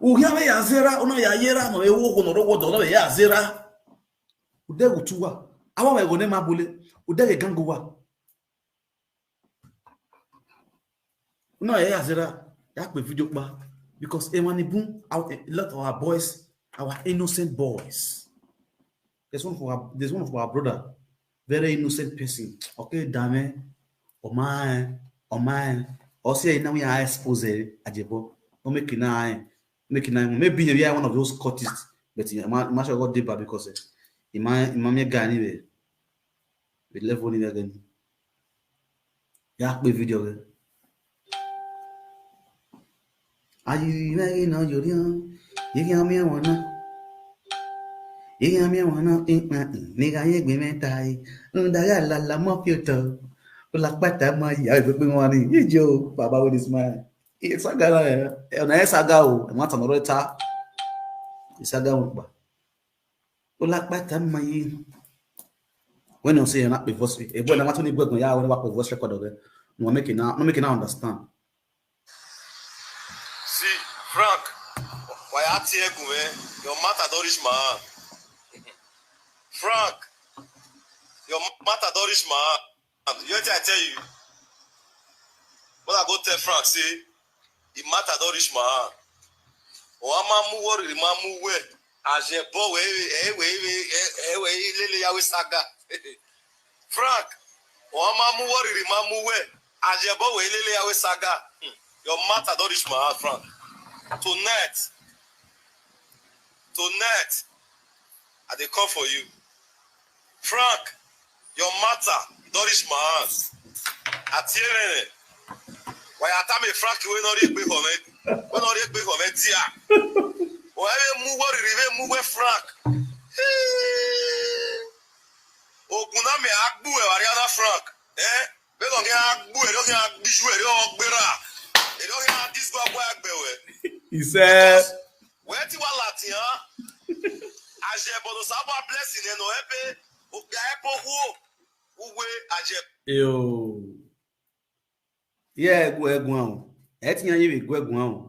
Uhiame ya zera, ono ya yera, no ewo ko no rogo do ya zera. Ude utuwa. Awa we go ne mabule. Ude ganguwa. No ya zera. Ya pe video pa because a lot of our boys, our innocent boys. There's one of our brother, very innocent person. Okay, dame, oh my, or say now we are exposed ajebo. No making maybe we are one of those cultists, but I'm sure got deeper because my guy anyway. We level in again. Yeah, we video. Are you making on your young? You can me one. You me one nigga ye gbe tai ndaga la mo pioto la pata ma ya gbe won ni ijo baba with this man e saga na saga o e ma tan ro ta e saga won pa o la pata ma yi when you say na pe voice e bo na ma tun ni gbegun ya won wa pe voice record of it no make now understand. See Frank, why ati egun your matter don reach man. Frank, your matter don't reach man. You know what I tell you? When I go tell Frank, say, the matter don't reach man. O amamu worry, mamu we. Ajebo we lele yawe saga. Frank, o amamu worry, mamu we. Ajebo we lele yawe saga. Your matter don't reach man, Frank. Tonight, I dey come for you. Frank, your matter, Doris Mahans. Atiere. Why atame Frank we no dey gbe for me? We no dey gbe for me tia. Why move Frank? Oguna me agbu e Ariana Frank. We don't get agbu e, don't get biju e, don't gbera. E don't get this go agbu agbe we. He said, where ti wa lati han? Ajebo no sabo blessing e no ebe. Yo, yeah, go.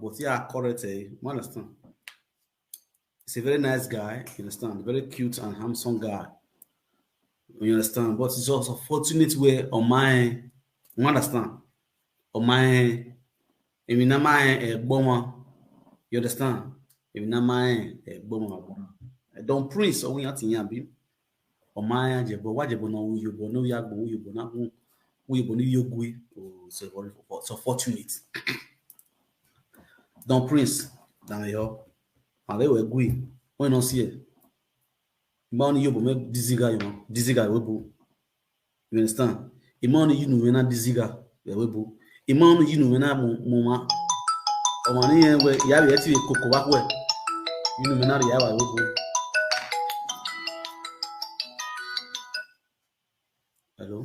But yeah, correct. You understand? He's a very nice guy. You understand? Very cute and handsome guy. You understand? But it's also fortunate way on my. You understand? On my. If you know my bomber, you understand? If you know my bomber, don't prince or we are to Omaya jebo wajebo no uyubo no yagbo uyubo na uyubo ni yogui so fortunate. Don prince dan yo ale we gui when no see e ma ni yobo me diziga webo. You understand? Imani yinu we na diziga webo. Imani yinu we na moma omani yen we ya be ti koko wa we yinu me na ya wa webo. Hello.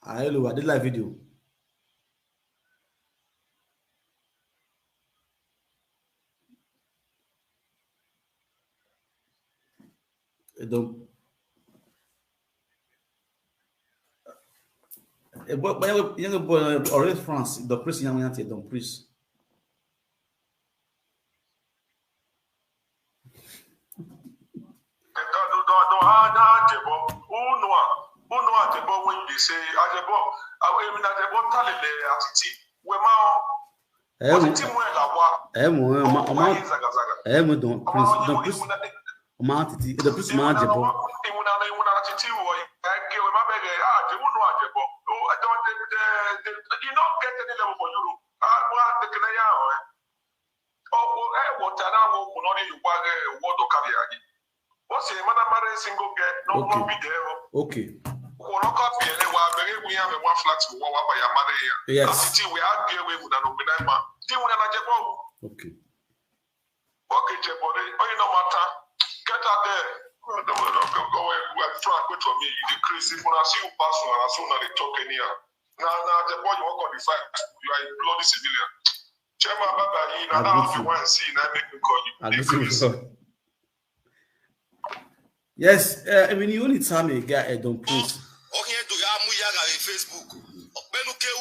Hello, I did live video. Don't. But young boy already France, the priest young man don't priest. Uno ajebo when you say ajebo, I mean ajebo talele atiti we ma atiti mo la wa Don't priest ma atiti the priest ma ajebo imuna atiti wo ke we ma bege ajebo no ajebo oh I don't you not get any level for Europe what the can ya what na wo no ni wa wo do carry agi what's the man marry single get no one be there okay. Yes. Okay. Okay, Jebore, oh, no matter. Get out there. Go Frank, wait for me. You crazy when I see you pass on as soon as they talk in here. Now, the boy you walk on the fight, you are a bloody civilian. Chairman Baba, you know, now if you want to see, I make me call you. Yes, I mean, you only tell me, guy, don't please. Okay, do you have Facebook?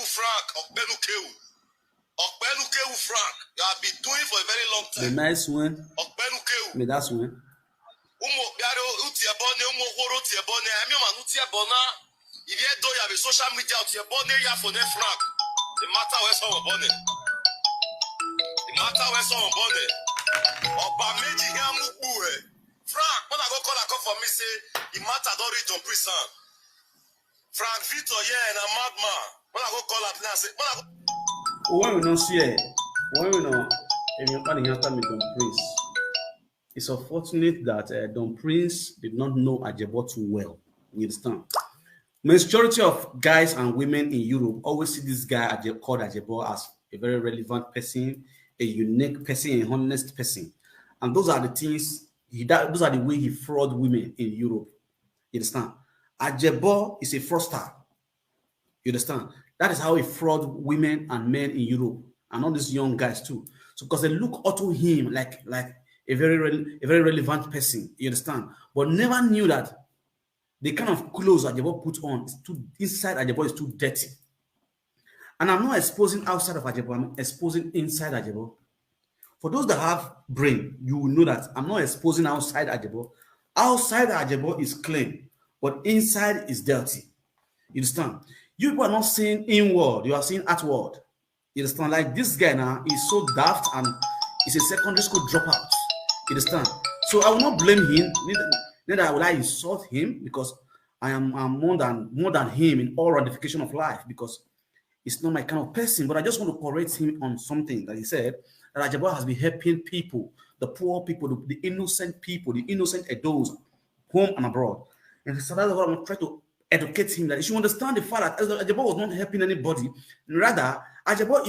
Frank, Okpenukewu Frank, you have been doing for a very long time. The nice one. Okpenukewu. Me that's one. Umo biaro utiebone umo horo utiebone emi ma utiebona. If you do you have a social media utiebone ya for ne Frank. The matter where someone born. The matter where someone born. Oba meji yamu buwe. Frank, when I go call a call for me say the matter don't reach on prison. Frank Victor yeah and a madman. When I go call up now say when I go. When we don't see it, when we know, if you're calling after me, Don Prince, it's unfortunate that Don Prince did not know Ajebo too well. You understand? Majority of guys and women in Europe always see this guy called Ajebo as a very relevant person, a unique person, a honest person, and those are the things those are the way he fraud women in Europe. You understand? Ajebo is a fraudster. You understand? That is how he fraud women and men in Europe and all these young guys too. So because they look up to him like a very relevant person, you understand? But never knew that the kind of clothes Ajebo put on is too inside Ajebo is too dirty. And I'm not exposing outside of Ajebo, I'm exposing inside Ajebo. For those that have brain, you will know that I'm not exposing outside Ajebo. Outside Ajebo is clean, but inside is dirty. You understand? You people are not seeing inward, you are seeing outward. You understand? Like this guy now is so daft and he's a secondary school dropout. You understand? So I will not blame him, neither will I insult him because I am more than him in all ramifications of life because it's not my kind of person. But I just want to correct him on something that he said that Ajebo has been helping people, the poor people, the innocent people, the innocent adults, home and abroad. And so that's what I'm trying to educate him that he should understand the fact that Ajebo was not helping anybody. Rather, Ajebo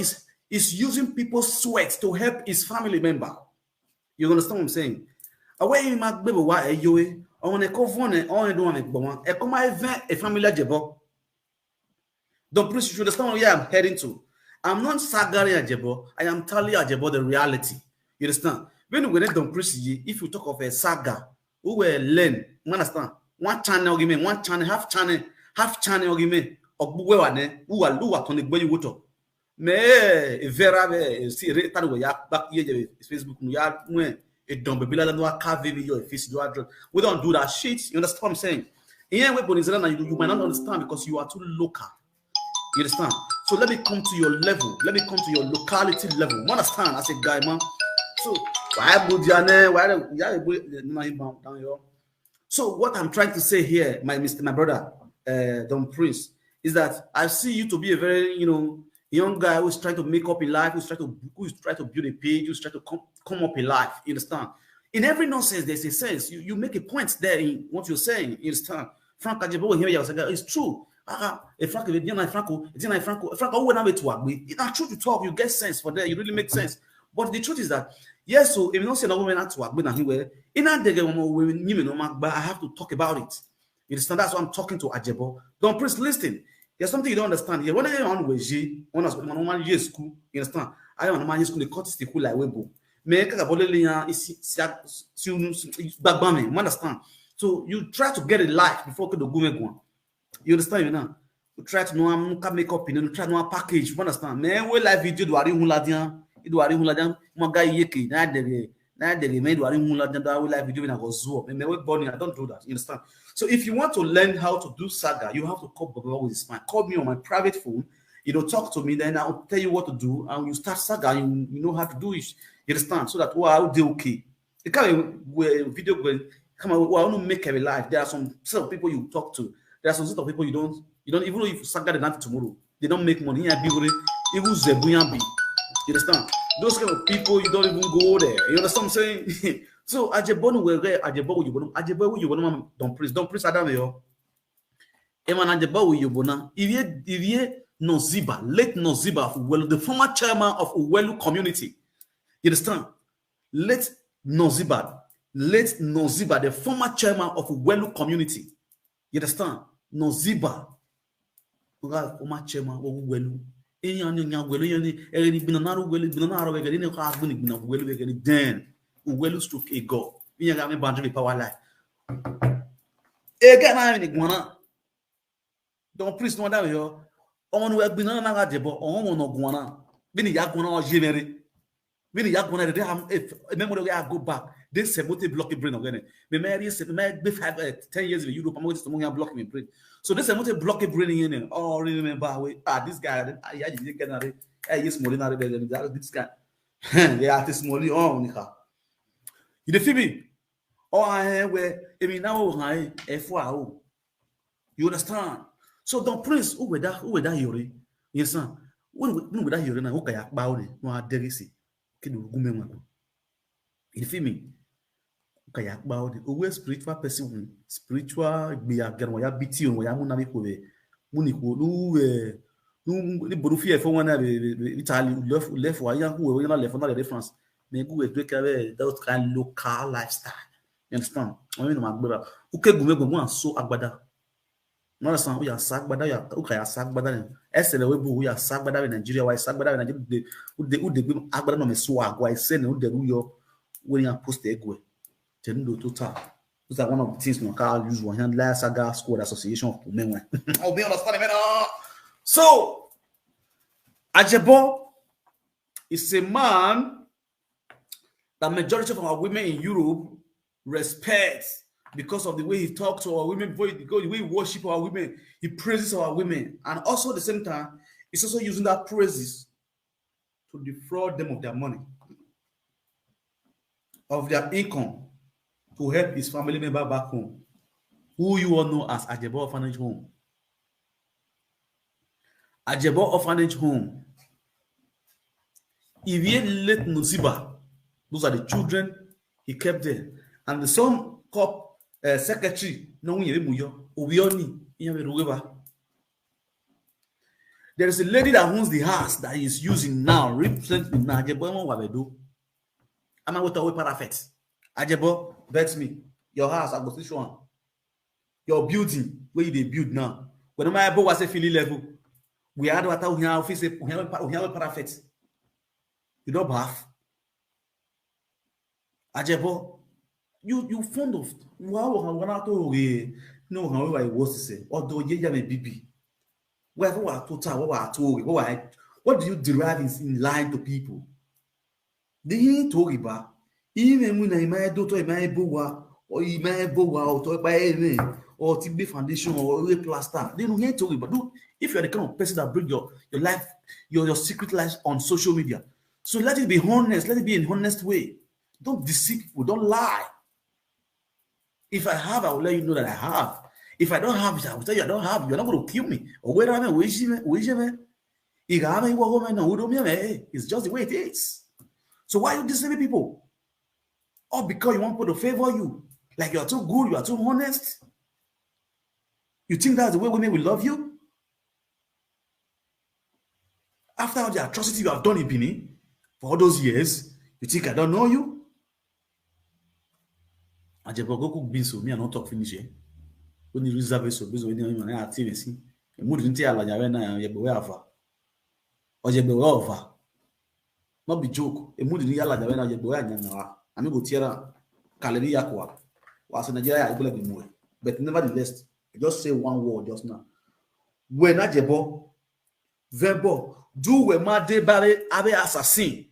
is using people's sweat to help his family member. You understand what I'm saying? Away in my baby, why you on a covenant on a come event a family Ajebo. Don't please you should understand where I'm heading to. I'm not sagari Ajebo, I am telling Ajebo the reality. You understand? When we don't preach, if you talk of a saga, who will learn, you understand? One channel give me, one channel, half channel give me, or who are on the boy water. Me, very, see, return away, back here, Facebook, a dumb baby, no car video, face do address. We don't do that shit. You understand what I'm saying? Yeah, you might not understand because you are too local. You understand? So let me come to your level. Let me come to your locality level. You understand? As a guy, man. So, so what I'm trying to say here, my brother, Don Prince, is that I see you to be a very, young guy who's trying to make up in life, who's trying to build a page, who's trying to come up in life. You understand? In every nonsense, there's a sense. You make a point there in what you're saying. You understand? Frank Ajebo here, it's true. Franco, when I'm to work, it's true to talk. You get sense for that. You really make sense. But the truth is that yes, so if you don't see another woman at work, but I have to talk about it. You understand? That's why I'm talking to Ajebo. Don't please listen. There's something you don't understand here. When I am on school, you understand? I am on school, the court is the cool like Webo. Understand? So you try to get a life before the Umenmwan. You understand? You know? You try to know I'm make up in, you try to know a package. You understand? Man, we live video do ari huladian. Do ari huladian. Mga yeke. Na de me do ari huladian. Do live video na go zo. Me we born. I don't do that. You understand? So if you want to learn how to do saga, you have to call Baba with his mind. Call me on my private phone. Talk to me. Then I'll tell you what to do. And you start saga. You know how to do it. You understand? So that I'll do okay. The kind of video come on. I want to make a life. There are some sort of people you talk to. There are some sort of people you don't even know if saga the night tomorrow. They don't make money. Even Zebuyan be. You understand? Those kind of people you don't even go there. You understand what I'm saying? So Ajebo will get Ajebo you want don't praise Adam yo. Eman Ajebo you bona. If you Noziba, late Noziba of Uwelu, the former chairman of Uwelu community. You understand? Late Noziba, the former chairman of Uwelu community. You understand? Noziba, former chairman of Uwelu. Then Uwelu stroke a go. You got me boundary power life. Again, I'm in Iguana. Don't please know that yo. On we have been on Ajebo, on no guana. Bini ya gona genere. Bini ya gona they have memory where I go back. They say what block your brain again. Me marry say me 10 years in Europe. I'm going to block my brain. So they say what block your brain in. Oh, remember way. This guy. I didn't get that. Yes, Molina. This guy. They are this money on Nika. You feel me? Oh, I where I mean now I FYO. You understand? So don't prince who that yori. Yes, sir. When that yori na who kaya baudi no aderisi. Kidu Umenmwan. You feel me? Kaya baudi. Uwe spiritual person, spiritual be a girl ya biti on ya muna biko be. Muniko ni borufi for one Italy left wa ya who we na left na the difference. Me go we break away that kind of local lifestyle. You understand? I mean my brother. Uke gume so agbada. No understand we are sagbada ya ukaya sagbada. Esele we bu we are sagbada in Nigeria why sagbada in Nigeria de agbada no me so agwa I say no de yo when you post egwe. Tendo total. Those are one of the things no can use one hand last saga squad association of Umenmwan. Oh be understand me. So ajebo is a man that majority of our women in Europe respect because of the way he talks to our women, the way he worships our women, he praises our women, and also at the same time, he's also using that praises to defraud them of their money, of their income, to help his family member back home, who you all know as Ajebo Orphanage Home. Ajebo Orphanage Home. If he let Nusiba, those are the children he kept there, and the son cop secretary no there is a lady that owns the house that he is using now recently na Ajebo wabedo am I with a parapet Ajebo bet me your house I go see one your building where you dey build now when my Ajebo was a feeling level we had water we have office we have parapet you don't bath Ajebo you fond of wow to no how I was to say although ye may be whether what total what do you derive in lying to people they talk about even when I might do to my boa or my boa or to by any or TB foundation or a plaster they don't hear talking about do if you're the kind of person that bring your life your secret life on social media so let it be honest, let it be in honest way, don't deceive people, don't lie. If I have, I will let you know that I have. If I don't have it, I will tell you I don't have. You're not going to kill me. Or where am I? It's just the way it is. So why are you deceiving people? Or because you want people to favor you. Like you are too good, you are too honest. You think that's the way women will love you? After all the atrocity you have done in Benin for all those years, you think I don't know you? Ajebo go cook beans so me I not talk finish here. When you reserve so based on any man activity, e mood nti ala nyawe na ye be ava. Ojebe we over. Not be joke. E mood ni ala nyawe na ye be anya na. Ami go tiara kalori yakwa. Was Nigeria I go like more. But nevertheless, I just say one word just now. When Ajebo verbo do we ma de bare abe assassin.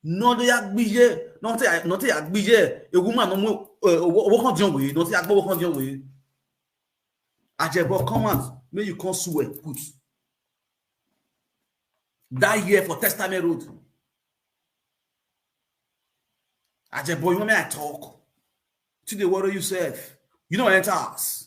No de agbiye, not agbiye, a woman no work on your way, not work on your way. Ajebo come may you come swear put that year for Testament Road. Ajebo, you want me I talk to the water yourself. You don't enter us.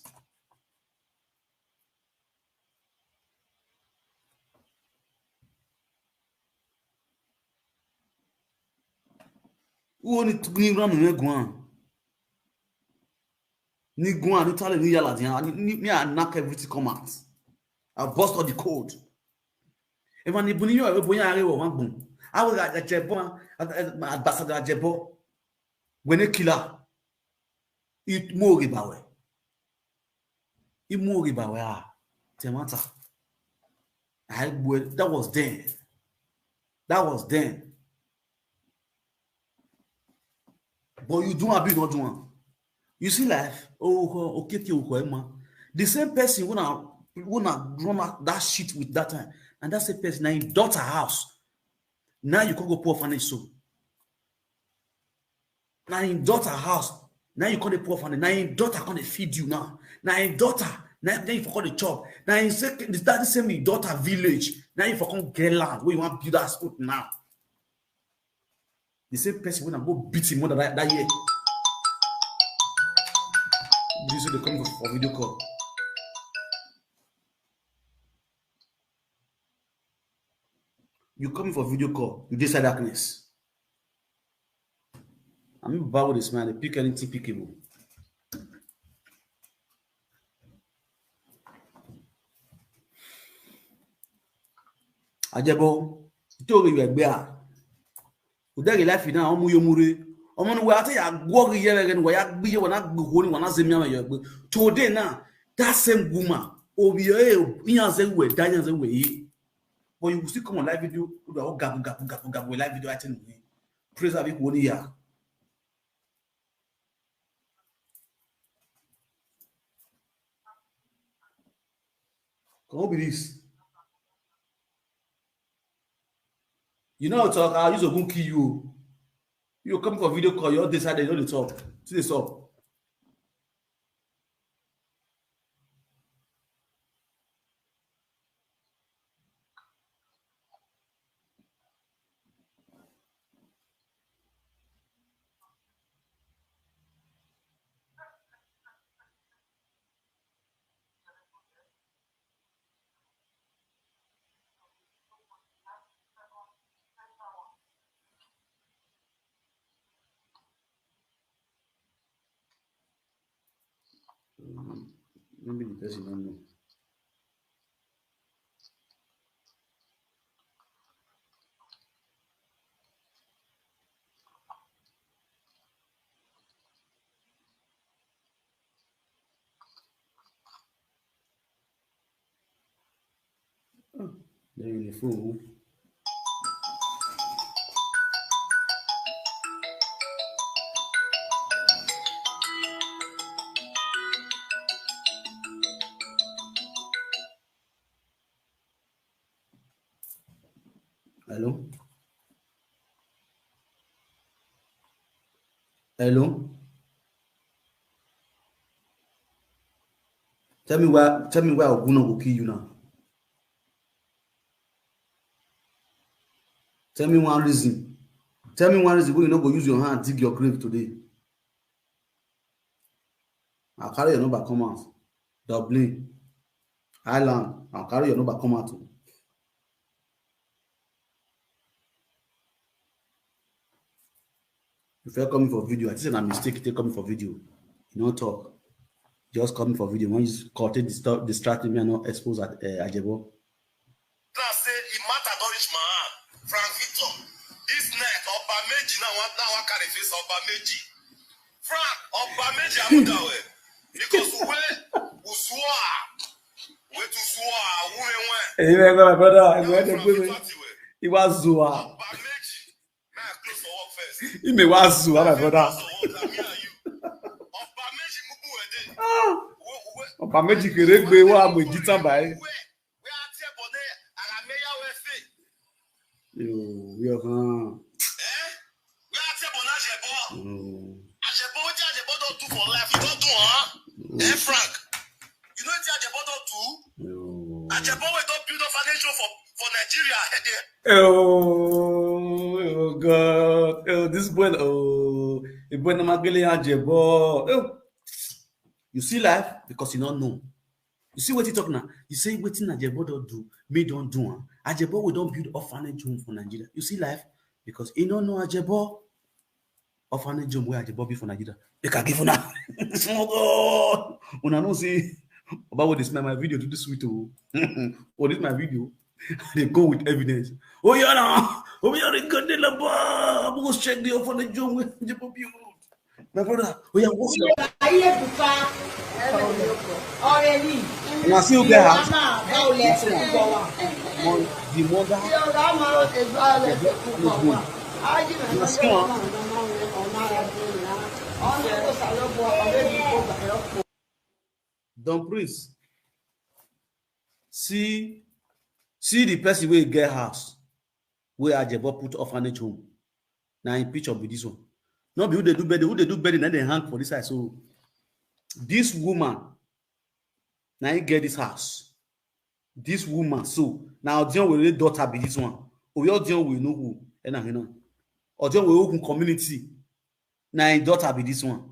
Who only to bring run me guan? Ni guan, ni tell ni yala ni I knock everything come out. I bust all the code. If I ni buni yo e bonya are one boom. I was at Ajebo, ambassador Ajebo. When a killer, it more bawe. It more bawe Temata. That was then. That was then. But you do a bit not one. You see life. Oh, okay, the same person wanna run that shit with that time, and that's a person in daughter house. Now you can go poor orphanage so. Now in daughter house, now you call the poor orphanage. Now in daughter can feed you now. Now in daughter, now you forgot the chop. Now in second, that the same in daughter village. Now you forgot get land where you want to build that school now. The same person when I go beat him more than that year. You see they come for video call. You come for video call, you decide darkness. I'm bad with this man, they pick anything pickable. Ajebo, you you are there. Life now, Omuyomure. Omon we ate ya gwo here again, we ya gbe wana gbo wana zemia ya gbe. Today now, that same woman, obi inyanze we danyanze we. But you will still come on live video, gabu live video attend me. Praise have one year. Come be this. You know how to talk, I'll use a gun kill you. You come for video call, you all decided you know the talk. See this up. Maybe the person don't know. They're in the phone. Hello? Hello? Tell me why Oguna will kill you now. Tell me one reason. Tell me one reason why you not go use your hand dig your grave today. I'll carry your number come out. Dublin, Ireland, I'll carry your number come out. If you're coming for video, I think it's a mistake to come for video. You don't talk. Just coming for video. When you caught it, distracting me and not expose at Ajebo. Now say it matter Dorish man, Frank Victor. This night, Oba Meji now one carry face Oba Meji. Frank, Oba Meji amudawe. Because we to swear, Umenmwan. Hey, my brother, he was Zua. Oba Meji, now close for work first. He may was Zua, my brother. Oba Meji kere gbe wa mo jita bai. Yo, we are kan. We are table na ajebo. Ajebo what ajebo don't do for life. You don't do, huh? Frank. You know what ajebo don't do? Ajebo we don't build a foundation for Nigeria. Oh God. Oh, this boy, the boy na magele ajebo. Oh. You see life because you don't know. You see what he talk now? You say waiting Ajebo don't do, me don't do. Ajebo we don't build orphanage home for Nigeria. You see life because you don't know Ajebo orphanage home where Ajebo be for Nigeria. They can give una. Oh God! Una no see about what this my video to this sweet oh. Oh, this my video. They go with evidence. Oh yeah, no. Oh yeah, they got the laba. I'm gonna check the orphanage home where Ajebo build. My brother, we are watching. You get house. The mother. Don't please see the person where get house. where ajebo put orphanage home. Now in picture with this one. No be who they do better, then they hang for this side. So this woman now you get this house. This woman, so now Dion will daughter be this one. We all Dion will know who. Or Dion will open community. Now daughter be this one.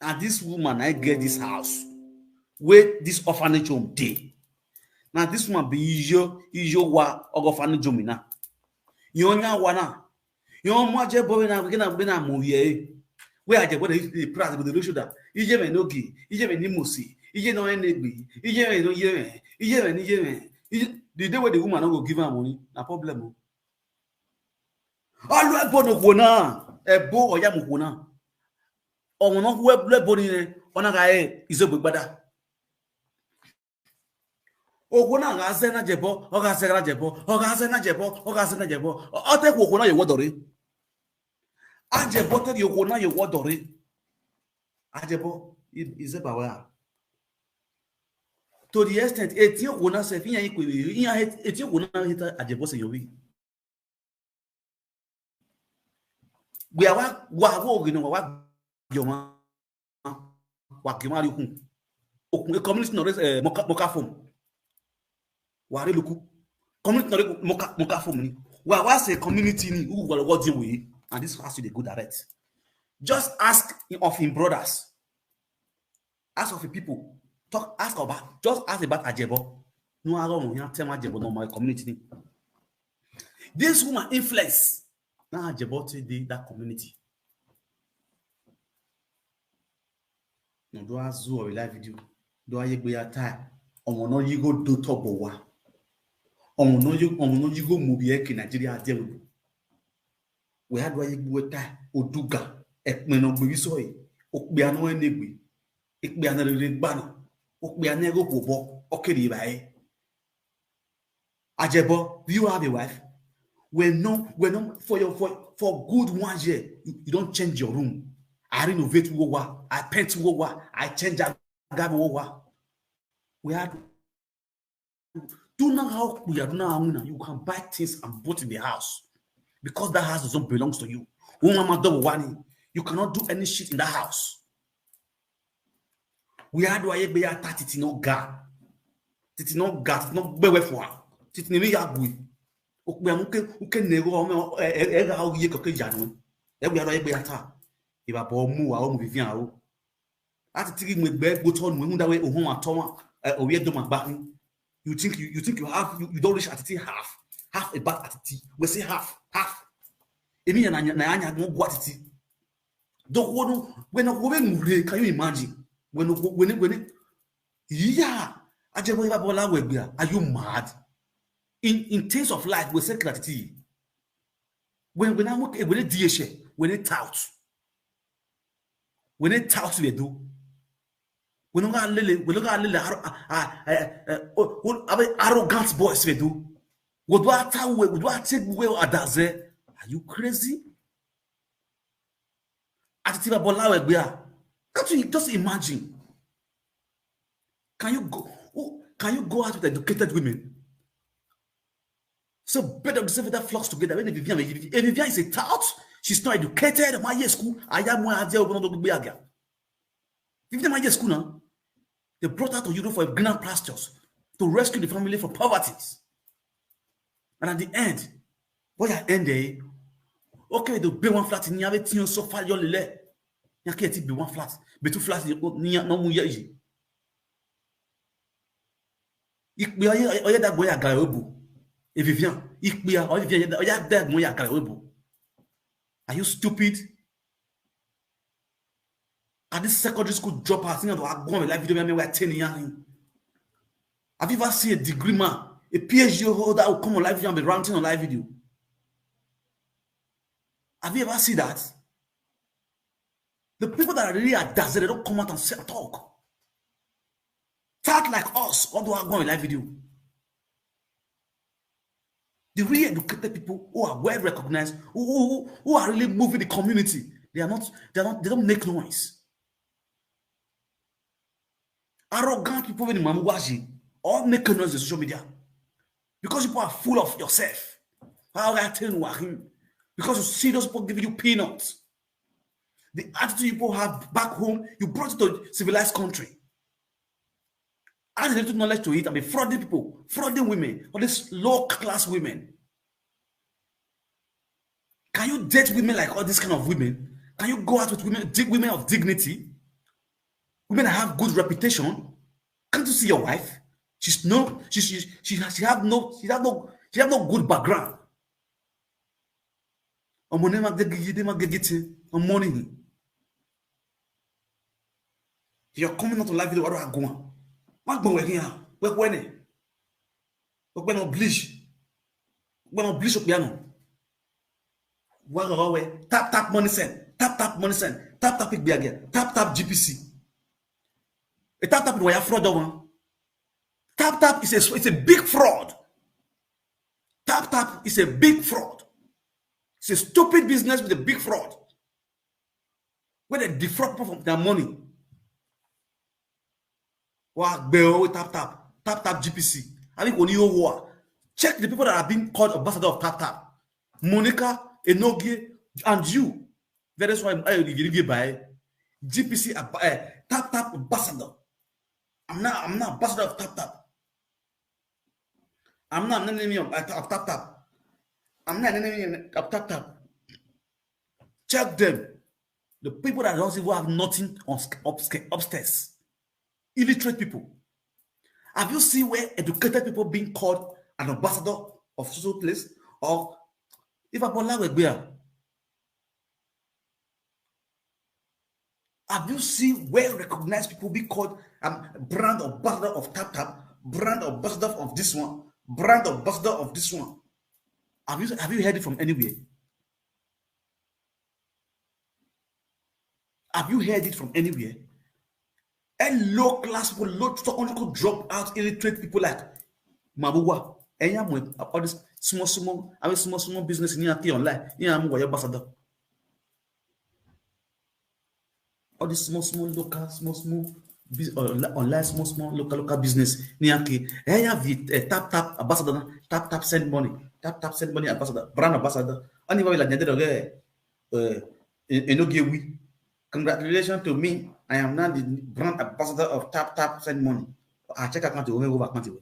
And this woman I get this house. Where this orphanage home day. Now this woman be ijo wa orphanage home na. Yonya wana. Yon mo ajebo na gina movie. Where ajebo the price with the shoulder. Ije me nogi, ije me nimusi, ije no enegbi, ije me no yeme, ije me ni yeme. The day where the woman no go give her money, na problem. Alu ebo no wona, ebo oya mo wona. Omo no hu ebo ni ona ga izogbe gbada. Ogona ga se na jebo, o ga se na jebo, o ga se na jebo, o ga se na jebo. O te ku ogona ye wodore. Ajebo te ogona ye wodore. Ajebo is about where? To the extent, eti ogona se fi yan ikwe, eti ogona hita ajebo se yowi. We are wa ogino wa yoma wa kimari kun. Okun community no moka form. Ware luku community no moka form ni. Wa say community ni who go what deal with, and this has to be good direct. Just ask of him brothers. Ask of the people. Ask about ajebo. No, I don't know. Tell ajebo no my community. This woman influence now ajebo to that community. No, do I zoo or live video? Do I be a time? On no you go do top of wa. On no you go movie in Nigeria deal. We had why you go tie oduga ekmeno gbisoy okbi anu enegbi ikbi anu re gbanu okbi anu ego bobo okeri bae ajebo. Do you have a wife? When no for good 1 year you don't change your room. I renovate wowa, I paint wowa, I change agab wowa. We had do not how we are now. You can buy things and put in the house. Because that house doesn't belong to you. You cannot do any shit in that house. We had why be at titi no ga. Titi no ga, titi no bewe for. Titi ni yagui. Okbe uke nego ega o ye koke janu. E we had be ata. Iba bo mu a o mu vivian o. Ati tigi mu egbe gboto nu hu da we ohun atoma o ye do magba. You think you have you don't reach atiti half a back atiti. We say half. Emi na anya no go atiti. Do when can you imagine? When yeah, ajebo iba bola we are you mad? In things of life we say gratitude. When I look when DH when it tout we do. When we look at arrogant boys we do. We do take well adaze. Are you crazy? Can't you just imagine? Can you go out with educated women? So better observe that flocks together. When Vivian is a tout, she's not educated. My year school, I am more idea of Vivian my year school now. They brought her to Europe for greener pastures to rescue the family from poverty. And at the end, what I end there? Okay, the be one flat in Yavetion so far your lele. Yaketi be one flat, be two flats near no mu yeji. Ik be oya that boy a garabu. If Vivian, ik be oya that boy a garabu. Are you stupid? At this secondary school dropout, thing about going live video, we are 10 years. Have you ever seen a degree man, a PhD holder that will come on live video and be ranting on live video? Have you ever seen that? The people that are really at that, they don't come out and say, talk. Talk like us, although I'm going live video. The really educated people who are well recognized, who are really moving the community, they don't make noise. Arrogant people in Mamuwaji all make noise on social media because people are full of yourself. How I tell you, because you see those people giving you peanuts. The attitude people have back home, you brought it to a civilized country. Add a little knowledge to it and be frauding people, frauding women, all these low-class women. Can you date women like all these kind of women? Can you go out with women of dignity? Women that have good reputation? Can't you see your wife? She have no good background. You're coming out to live video. What do I go? What go here? When oblige piano. Tap money send. Tap money send. Tap big again. Tap GPC. A tap where fraud one. Tap is a big fraud. Tap is a big fraud. It's a stupid business with a big fraud. Where they defraud people from their money. Wow, tap GPC. I think when you war, check the people that have been called ambassador of tap. Monica, Enogie, and you. That is why I give by GPC tap ambassador. I'm not ambassador of tap. I'm not an enemy of tap. I'm not an enemy of tap. Check them. The people that don't even have nothing upstairs. Illiterate people. Have you seen where educated people being called an ambassador of social place? Or if I put like have you seen where recognized people be called brand ambassador of tap, brand ambassador of this one, brand ambassador of this one? Have you heard it from anywhere? Have you heard it from anywhere? And low class people, low could drop out illiterate people like Mabuwa. And all this small business in your online. Your ambassador. All this small local, online, small local business. Niaki. Have tap ambassador, tap send money, tap send money ambassador, brand ambassador. Anyway, like Enogie. Congratulations to me. I am now the brand ambassador of tap send money. I check account to go back to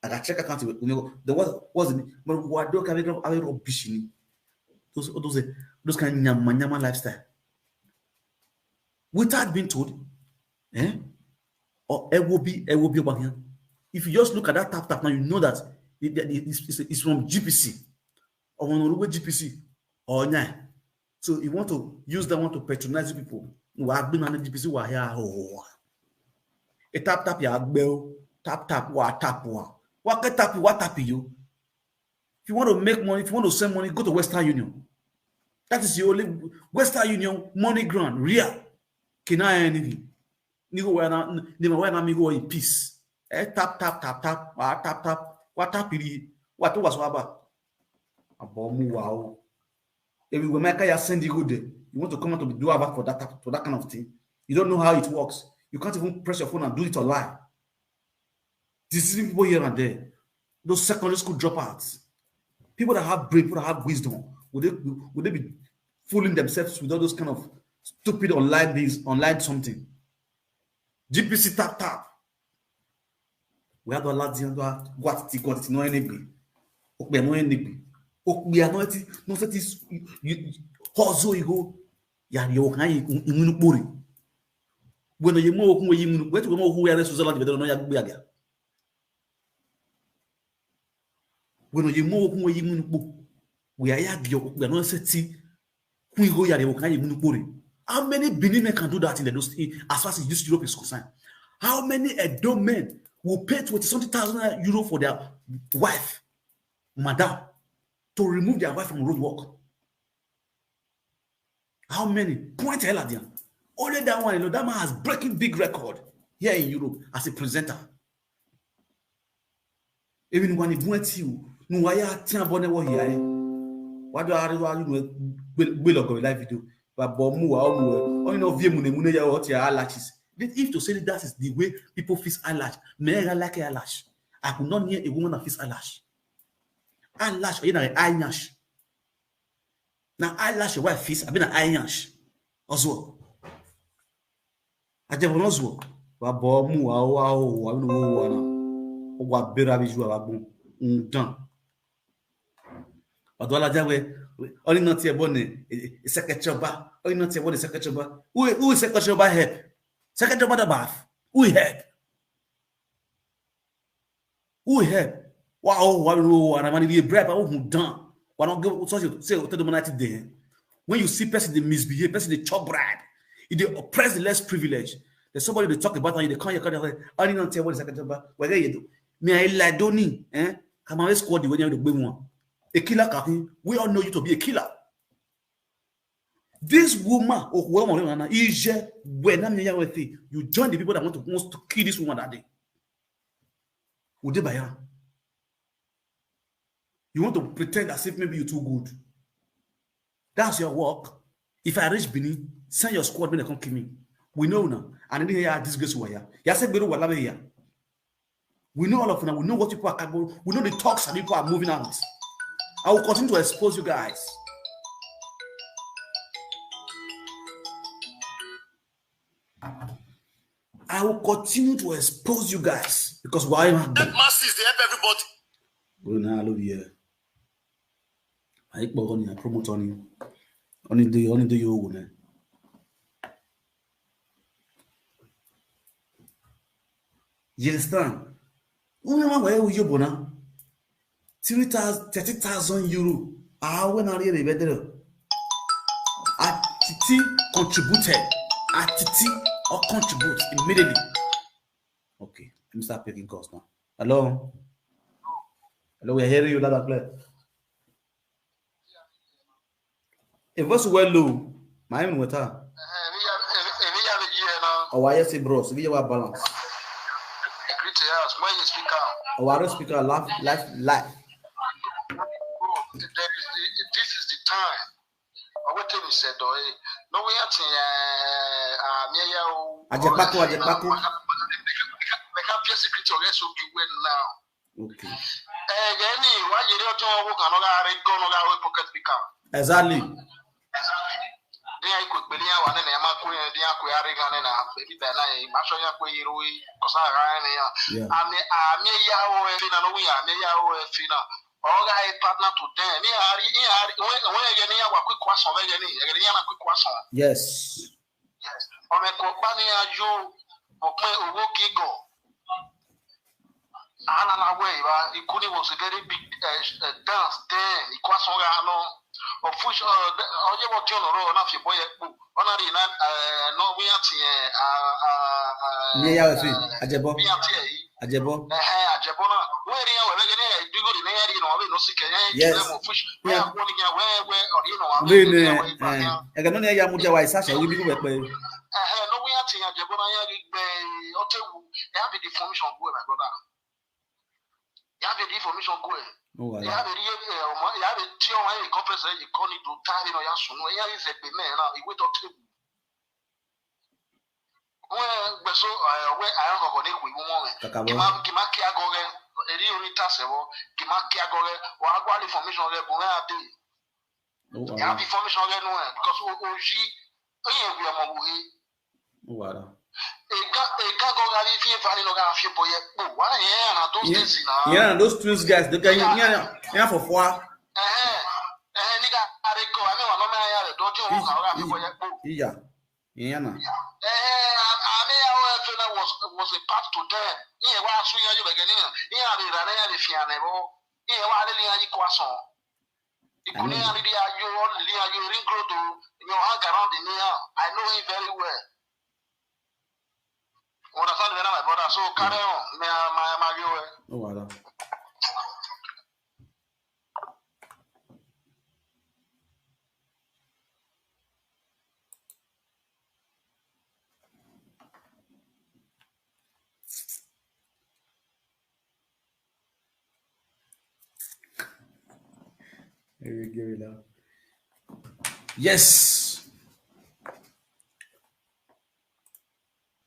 I check account to the was but what do carry rubbish those kind of nyama lifestyle without being told, or it will be over here. If you just look at that tap now, you know that it's from GPC or GPC or Nya. So you want to use that one to patronize people who have been on the GPC who are here. A tap ya bell, tap what tap you. If you want to make money, if you want to send money, go to Western Union. That is the only Western Union money ground, real. Can I anything? Nigo where na migo in peace. Tap what tap what was waba. Abomu wow. If you make a send you good, you want to come out to do about for that kind of thing. You don't know how it works. You can't even press your phone and do it online. Deceiving people here and there. Those secondary school dropouts. People that have brain, people that have wisdom, would they be fooling themselves with all those kind of stupid online things, online something? GPC tap. We have the lads and what it no enemy. Okay, no enemy. We are not that is also you go you can immunity. When you move where to go who are so like no ya when you move who you we are not set who go ya you can immunity. How many Benin men can do that in the as far as this Europe is concerned? How many Edo men will pay 20,000 euro for their wife, madam, to remove their wife from roadwork? How many? Point hell at them. Only that one, that man has breaking big record here in Europe as a presenter. Even when he went you, no why are what here? What do I do live video? But bomu no view ya what your eyelashes. If to say that is the way people fix eyelash, may I like eyelash. I could not hear a woman that fix eyelash. eyelash, you know, eyelash. Now eyelash, your wife face, I've been an eyelash. Also, I just want to wa bomu wa no wa bera biju wa bun done. Odola jawe only not here bonne secretary ba only not here bonne secretary ba who is secretary ba help secretary ba the bath who help wa na mani be bribe who done wa not give so say to the money there when you see person they misbehave person they chop bribe they oppress the less privileged. There's somebody they talk about and they can't only not here bonne secretary ba whether you do me I like doni come on squad when you do one. A killer, Captain. We all know you to be a killer. This woman, you join the people that wants to kill this woman that day. You want to pretend as if maybe you're too good. That's your work. If I reach Benin, send your squad when they come kill me. We know now. And then here, disgrace wire. We know all of them. We know what people are capable. We know the talks that people are moving out. I will continue to expose you guys. I will continue to expose you guys because why am I? Masses, they help everybody. Go now, love here. I promote on you. Only do you own. You understand? Where will you go now? 30,000 euro. When are you better? Titi contributed. Titi or contribute immediately. Okay, let me start picking calls now. Hello, we're hearing you loud and clear. If what's well low, my name with her. Oh, I say, bro, so we have a balance. Oh, I don't speak live. This is the time. What you said, no, we are Ajepako. Okay. Exactly. Yes. It was a very big dance then. It was of which Ajebo. Yes. You have the information going. You have a conference you call it to tie in your son. You have a man now. You wait up to well, so where I am going to go woman. Kimaki Agore, a real tassel, Kimaki Agore, or I got information on the day. You have information on the because she, we are moving. Yeah, those twins guys, they can yeah for four. Yeah. Was a part to them. Yeah, why so you beginning? Yeah, they ran the fianebo. Yeah, why the croissant. You could you ring grow to your hang around the near. I know him very well. Understand my brother, so carry on. My Oh, wow. Yes.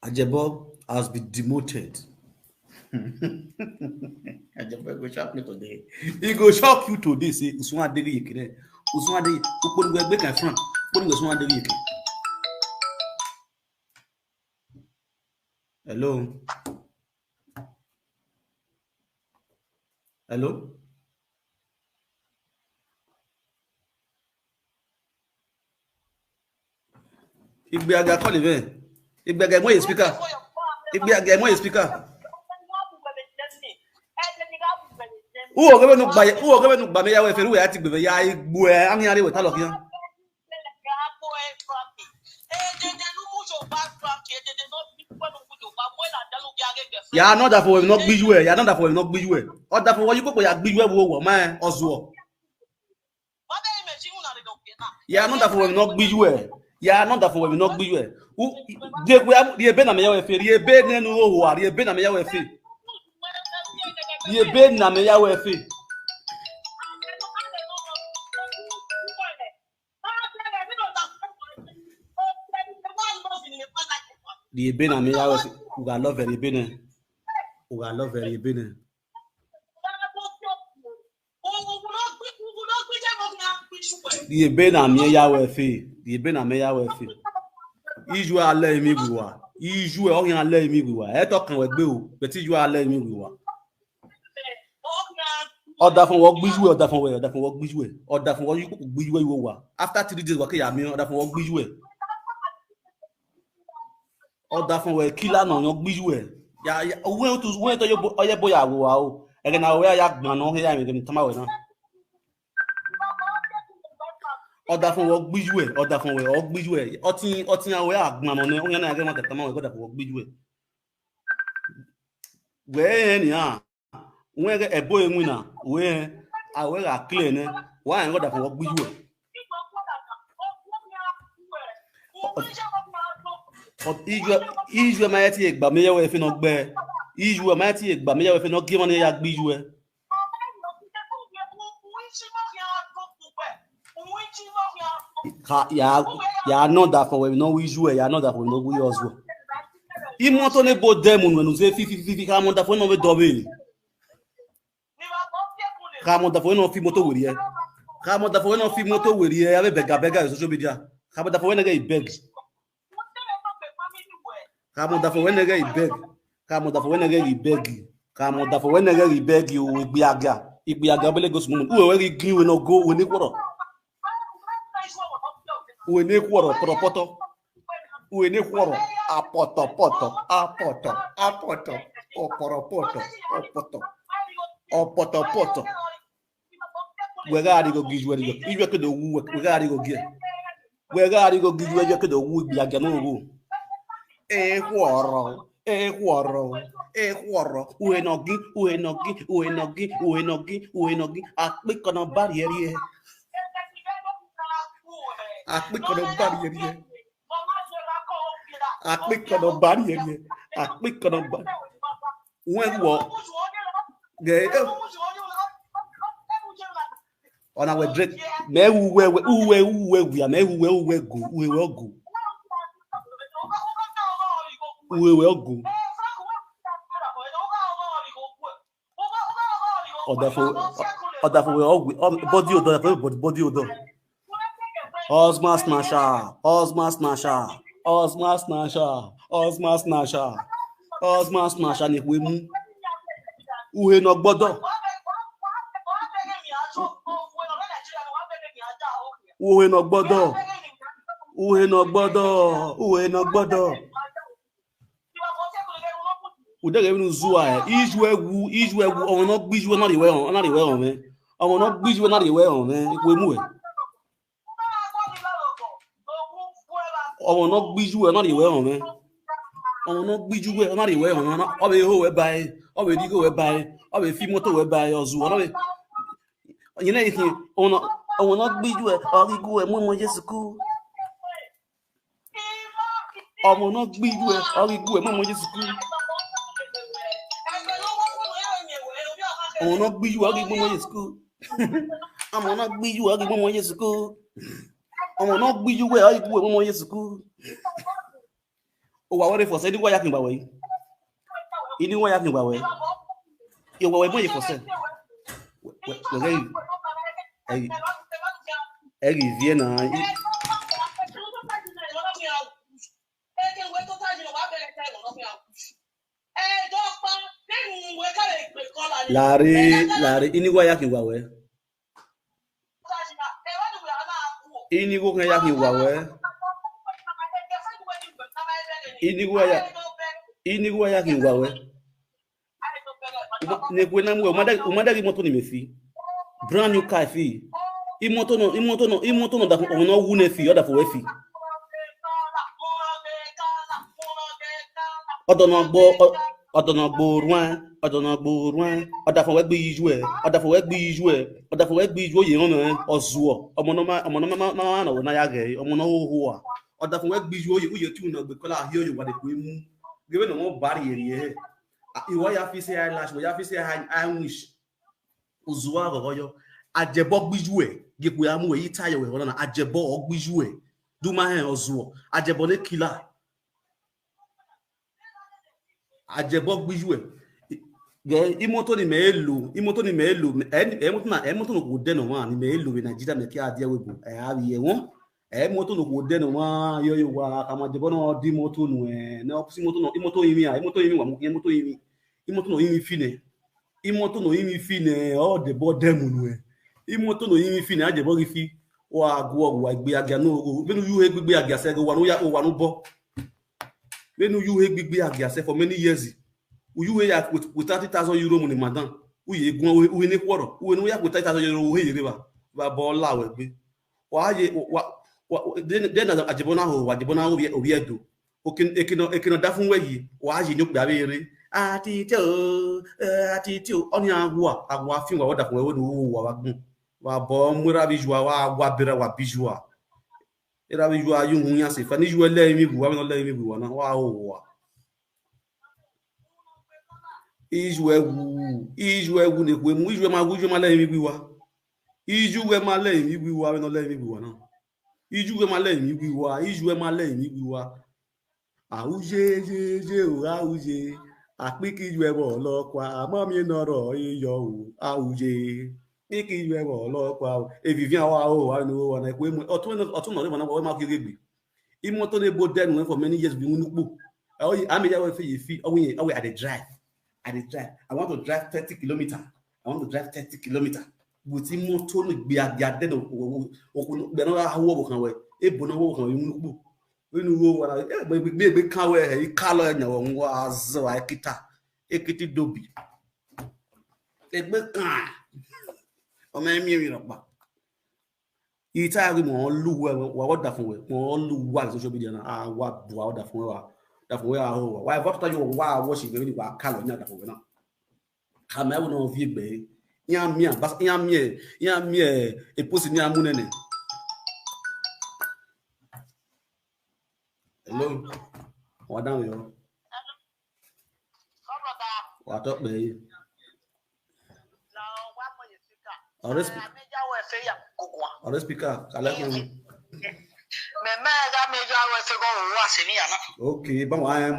Ajebo has been demoted. Ajebo go shock me today. He go shock you today. Say Usman Deli Yekine. Usman Deli. Upon we break and front. Upon we Usman Deli Yekine. Hello. Hello. Igbe aga call even. Igbe aga mo speaker. Igbe aga mo speaker. Who go no gba me ya we feru ya ti gbe ya igbo e ani ari we ta lo kiyan. Ya not that for we not gbiju e, ya not that for we not gbiju e. O that for you go ya gbiju e wo ma ozuo. Ya not that for we not gbiju e. Ya not that for we not gbiju e. De ko ya de be na me ya we fe, de be nenu o wa, de be na me ya we fe. De be na me ya we fe. The Ebena me ya we got love very Ebena. We got love very Ebena. The Ebena me ya we fe. The Ebena me ya we fe. Iju ale mi gwa. Iju e o yan ale mi gwa. E to kan we gbe o. But iju ale mi gwa. Oda fun wo gbiju e, oda fun wo gbiju e. Oda fun wo yu ko gbiju e wo wa. After 3 days wa ke ya mi, oda fun wo gbiju e. Oda fun we killer no yan gbiju e. Ya we to yo oye boya wo wa o. E na we ya gbon no ya mi tama we na. Oda fun wo gbiju e, oda fun we o gbiju e. Otin awe agbon no ne o yan na ge ma tama we oda fun wo gbiju e. We ni ha. We ge ebo enwi na we awe ga clean ne. Wa yan oda fun wo gbiju e. Iju ma ti egba me ya we fi no gbe. Iju ma ti egba me ya we fi no gi won ya gbiju e. Ya no that for we no iju e, ya no that for no we ozo. Imo to ne bo dem nu no se fi ka mo da for no we dobe. Ka mo da for no fi moto weri e. Ka mo da for no fi moto weri e, ya be bega social media. Ka mo da for we na get beg. Come on, that for when they get beg. Come on, that for when they get beg. Come on, that for when they get beg. You will be a guy. If we are gambling, goes moon. Who are we going to go? We need water. We need water. Poto. We need water. A poto. O poto. We got to go give you. If you could do work, we got to go get. We got to go give you. You could do work. Be a guy. Equoro, uenogi, a click on a barrier here. A click on a barrier here. A click on a barrier here. A click on a barrier. When what? On our dread, may we will go. We will go. Or therefore, we all body odor. Osma snasha. Ni we mu. Uhe no gbodo. Uhe no gbodo. Udege even zua iju ewu o no gbiju na riwe on me o no gbiju na riwe on me we mu e o no gbiju na riwe on me o no gbiju we na riwe on na o be ho we bai o be digo we bai o be fi moto we bai o zu o no be yin na ikin o no gbiju e o rigo e mu mo jesuku o no gbiju e o rigo e mu mo jesuku I'm not be you again when you school. I'm not be you again when you school. I'm not be you where I go when you school. Oh, I worry for saying what you can buy. Any way I can buy. you were boy for say. Eri Vienna. Lari, inigo yaki wawe. Inigo yaki wawe. Inigo yaki wawe. Ne kwena mwe umada moto ni mefi. Brand new car fi. Imoto no da ono wune fi oda for we fi. Odono gbo ruan, oda for we gbe iju e, oda for we gbe iju ye ona ozuo. Omo no ma na ya ge, omo no ho a. Oda for we gbe iju ye tu na gbe kola here you wa de ko mu. Give no more barrier here. Iwo ya fi say eyelash, ya fi say I wish. Uzuwa gogoyo. Ajebo gbiju e, geku ya mu e itaye we ona ajebo ogbiju e. Du ma hen ozuo. Ajebo le killer. Ajebo gbiju e. Ge imoto ni melu, emoto no go de no ma ni melu we Nigeria me ki ade we go. Abi ye won. Moto no go de no ma yo wa kama jebo no di moto no e. Na opsi moto no imoto yimi wa mu moto yimi. Imoto no yimi fine all the bodem no e. Imoto no yimi fine ajebo ri fi wa go wa gbe aga no benu yu he gbegbe aga se go wa no bo. Benu yu he gbegbe aga se for many years. You ya with 30,000 euro money madam. Uye gun we ni kworo. We no ya with 30,000 euro we yere ba bo la we gbe. Then ajebo na ho obi edo. Ekino da fun we yi wa ye ni gba bere. Atito oni agwa fi wa oda fun we no wa gun. Wa bo mura bijua wa bere wa bijua. Era bijua yu hun yan se fa ni ju ele mi bu wa no le mi bu wa na wa o wa. Ijwe ne kwe mu ijwe ma le mi biwa. Ijwe ma le mi biwa no le mi biwa na. Ijwe ma le mi biwa. Auje o auje. Apiki ijwe bo lo kwa ama mi no ro iyo o auje. Piki ijwe bo lo kwa e Vivian wa o no wa na kwe mu otun no le na wa ma kigegbe. Imoto le bo den we for many years bi mu nupo. Am ya we fi I dey drive. I want to drive 30 kilometers. With motor no be agade no be no hawo bo kan we e bo no wo kan we mu we nu wo wala be kan we e ka lo nya wo wa zo ekiti dobi e be kan o me mi ro pa ita ri mo lu we wa oda fun we mo lu wa social media na wa bu wa oda fun we wa for where I hold. Why what you wa watch it really wa call nya da for na. Kama we no vie gbe. Yan mi e post ni amu nene. Hello. What down yo? What up be? Or speaker. Okay, but I am.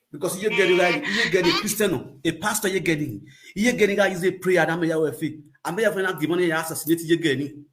Because you get a Christian, a pastor, you getting guys a prayer. I'm a fee. I'm a give money assassinate you getting.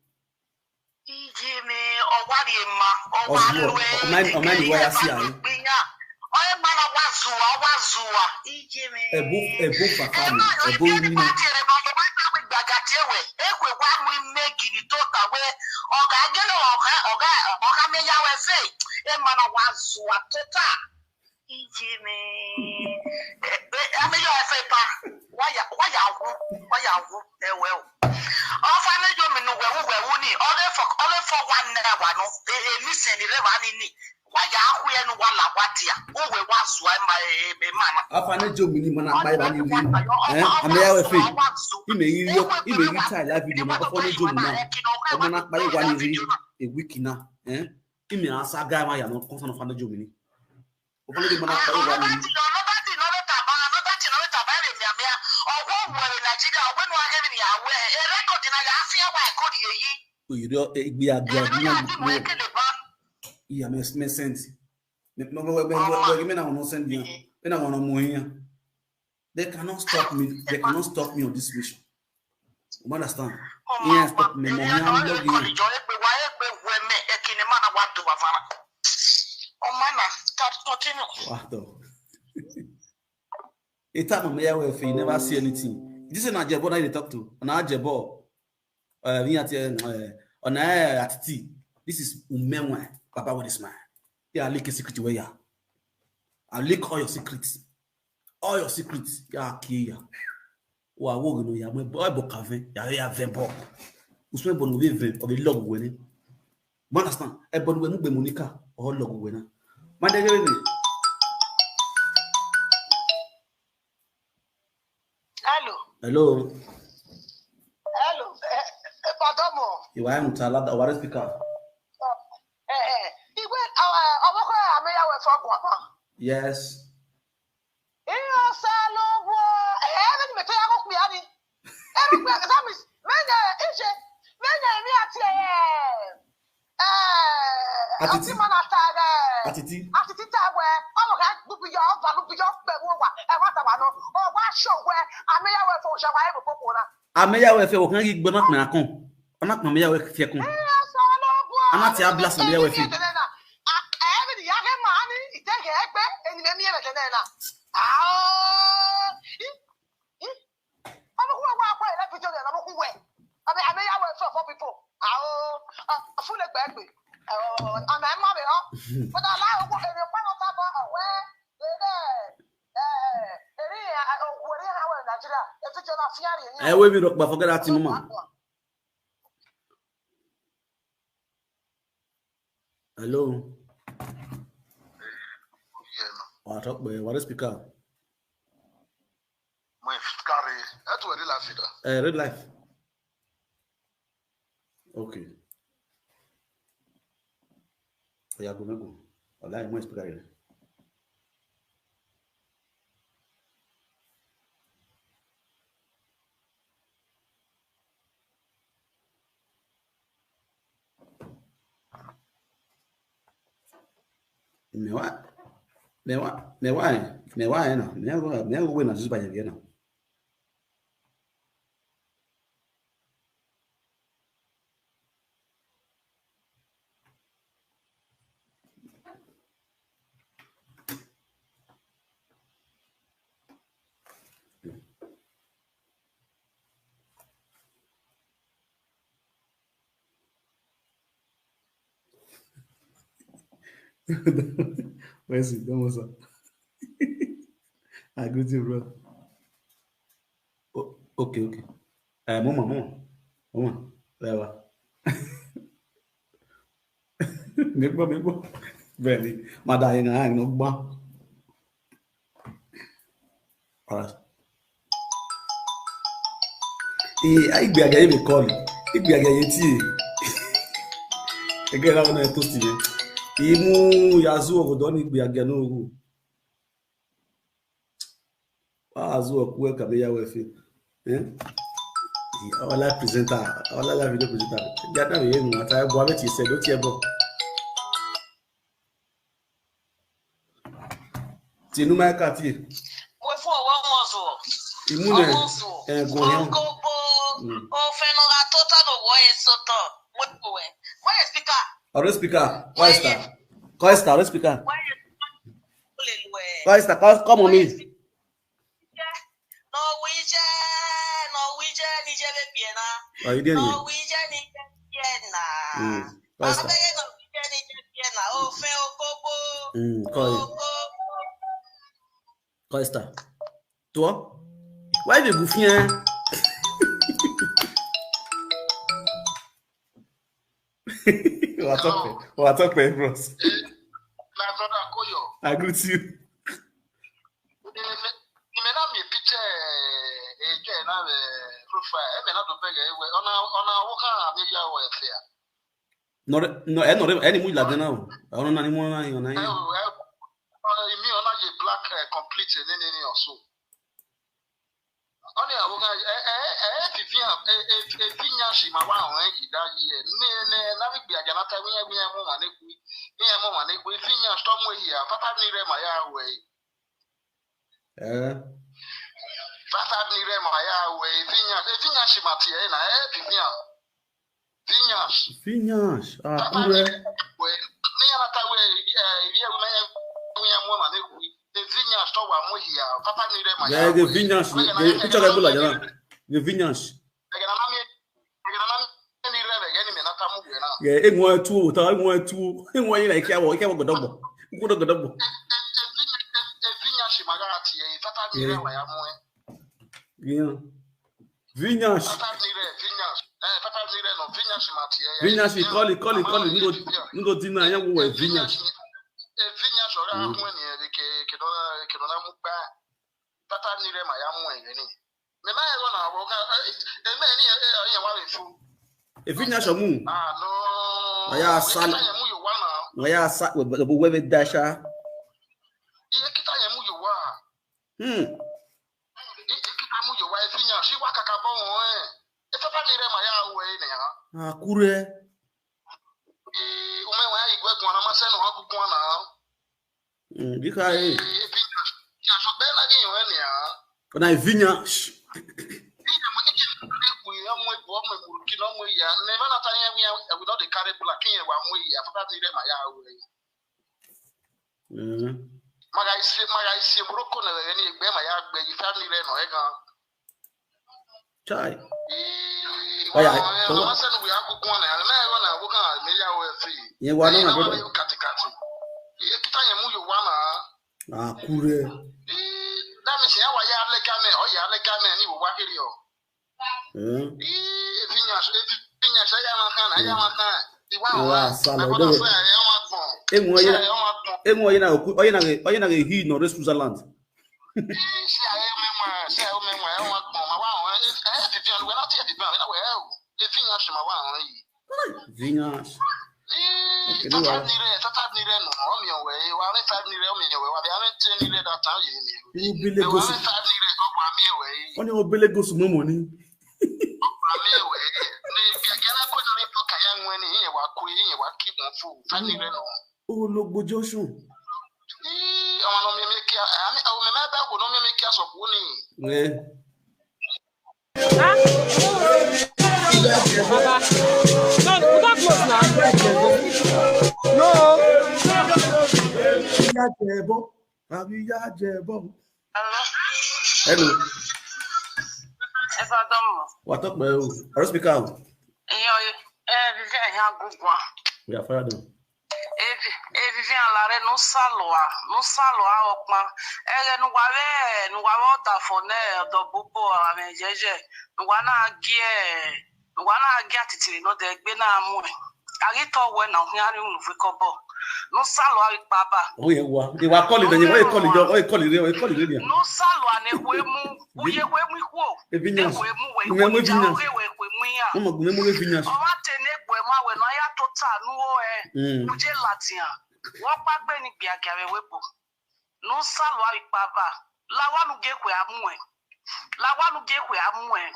Imi saga ma ya no concern of family jomini. Opale de mana They cannot stop me. They cannot stop me on this mission. You understand? Yeah, stop me. You never see anything. This is an ajebo that you talk to. An ajebo. This is Umenmwan. Papa with a smile. Yeah, leak a secret where you I leak all your secrets. All your secrets. Yeah, kia. Wa wo no ya mo boy bokave. Ya vembo. Usme bon we vem of the log winning. You understand? E bon we mu be monica or log winner. Hello. Hello. Hello. Padomo. You are in Talada or what speaker? Yes. Ameya we fe o kan gi gbona kan akon ona kan meya we fe kun ana ti ablas na meya we fe we rock but forget that mama. Hello. What up, boy? What is speaker? My carry at where the Red life. Okay. Yeah, go. Wallahi mo speaker ile. Mewa na. Me go na zuba ya na. Where's it? What's up? I good to you, bro. Oh, okay. Mama. Lewa. Mekbo. Really. Madai nga no ba. Alright. I be again be call. I be again yeti. Again I want to toast you. Imu yazu ogodo ni gbe again no ogu. Azu okwe ka be ya we fi. Our live presenter, our live video presenter. Gada we enu ata bo abeti said o ti ebo. Tinu ma ka ti. We fun owo mozo. Imune go yan. O fe no ga total no wo esoto. Mo we. Why speaker? Ore speaker. Ore speaker. Why is that? Come on me. Norwegian, Costa. Toi? Ouais, il est bouffien. What's up, bros? I greet you. No, any muy la de now. I don't know anymore. Me on a black complete and any or so. Only I will she my wow, that year. Never be a ganata. We have more money. We have more money. We finish somewhere here. Papa near my way. Papa near my way. Finish she Matiana. Vinhas. Ah, pura. Yeah, the vinhas. Which are good, yeah. The vinhas. Yeah, it went two. I went two. It went like I will go double. Go to the double. Yeah. Vinhas. Vinhas, call it. You go dinner. You go vinhas. Vinhas or when you can Papa near my young way. The man will a vinhas or moon. Ah, no. I asked son. I asked with the web dasher. She walk a cabon. It's a family my way now. Ah, Kure. Umenmwan you work one of my son or go now. Because when I vinhas. Never not without the carry black in one way. I forgot to my way. My see broken any my yard, you family then or egg. Chai. We are going to work on free. You want to go go? Ah, Kure. That means you are like a man or you are like a man, you will work it. Vinhas. Oh, look, but Joshua. Hello. What up, bro? I'll speak out. We are fired down. No salwa okma ele no wawe da fone do bobo amejeje no wana gie atitiri no de gbe na amu ari to we na huari unu fikobo no salwa ipaba oh ye wa they were calling them we call it no salwa ne kwemu uye kwemu ikuo vinhas we vinhas o ma tene kwema we no ya total nu uje latia wọ́n pàgbé ní gbìyàgàrẹ̀ wépo ló ń sálọ àìpàbà láwálùgẹ́kùẹ́ àmú ẹ̀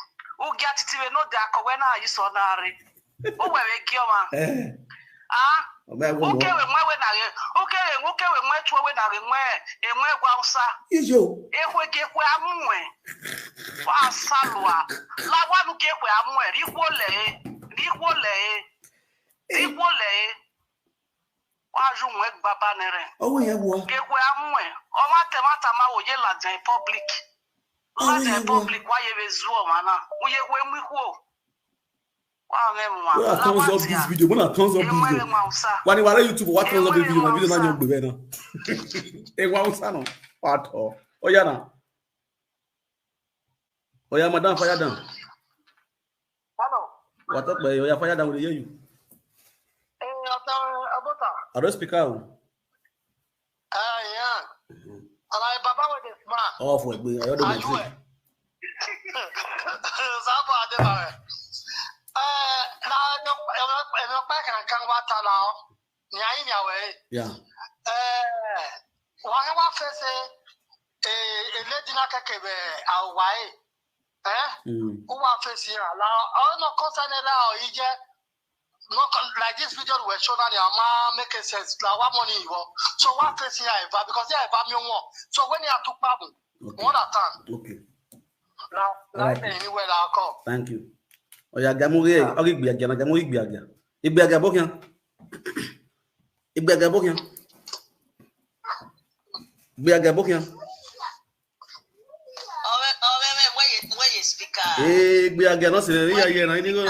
oge atitire n'ode akọwe na anyị sọ narị o nwere gị ọma nwoke we nwe tụọ we narị enwe gwa ụsa ekwe gị ekwe amụnwe wasalụa lagwanụ gị ekwe amụnwe rikwo lee waju nwe gbaba nere ekwe amụnwe ọma temata ma oye la jen public wa ye bezuo mana uye we mwiko when I thumbs up this video, when I YouTube, what thumbs up the video, my video na nyom bebe na. Wa usa no. Pato. Oya na. Oya madam fire down. Hello. What up, boy? Oya fire down with you. Abota. I don't speak out. Yeah. And I baba with the smart. Oh, for me, I don't know. me pa kan wa ta la o. Ni ayi mi awe. Yeah. Wa face lady na kekebe awai. Who are facing no concern no like this video we show now make sense like what money you want. So what facing because they have me one. So when you have to problem, one at time. Okay. Now anywhere I'll come. Thank you. Oh yeah, gamuge, ogi gbiaga na gamuge gbiaga. Igbiaga bokian. Igbiaga bokian. Gbiaga bokian. Gbiaga no se ri aye na ni go.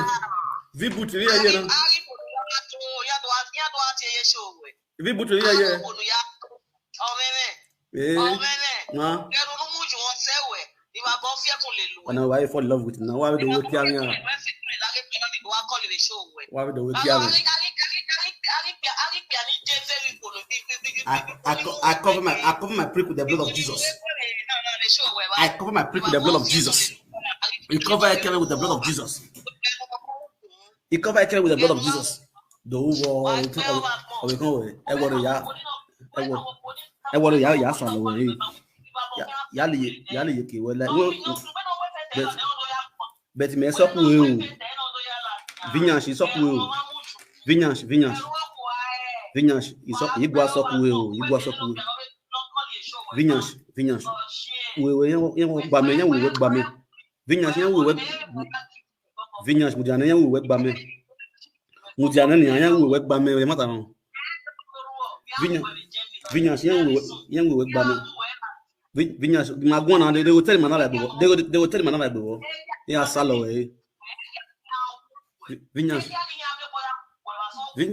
Vibutu ri aye na. Vibutu ri aye. Ana why fall in love with now? Why we do work here? Why we do work here? I cover my prick with the blood of Jesus. I cover my prick with the blood of Jesus. You cover Ekele with the blood of Jesus. You cover Ekele with the blood of Jesus. The over we go ya salo we. Yali yeke we like but me so ku we. Vinyansh so ku we. Vinyansh iso igwa so ku we o, igwa so ku we. Vinyansh we gba me yan we gba me. Vinyansh yan we Vinyansh mudiana yan we gba me. Mudiana ni yan we gba me mata no. Vinyansh yan we gba me. Vinyansh magona they will tell me na like they will tell me na like bo. Ya salo we. Vinyansh they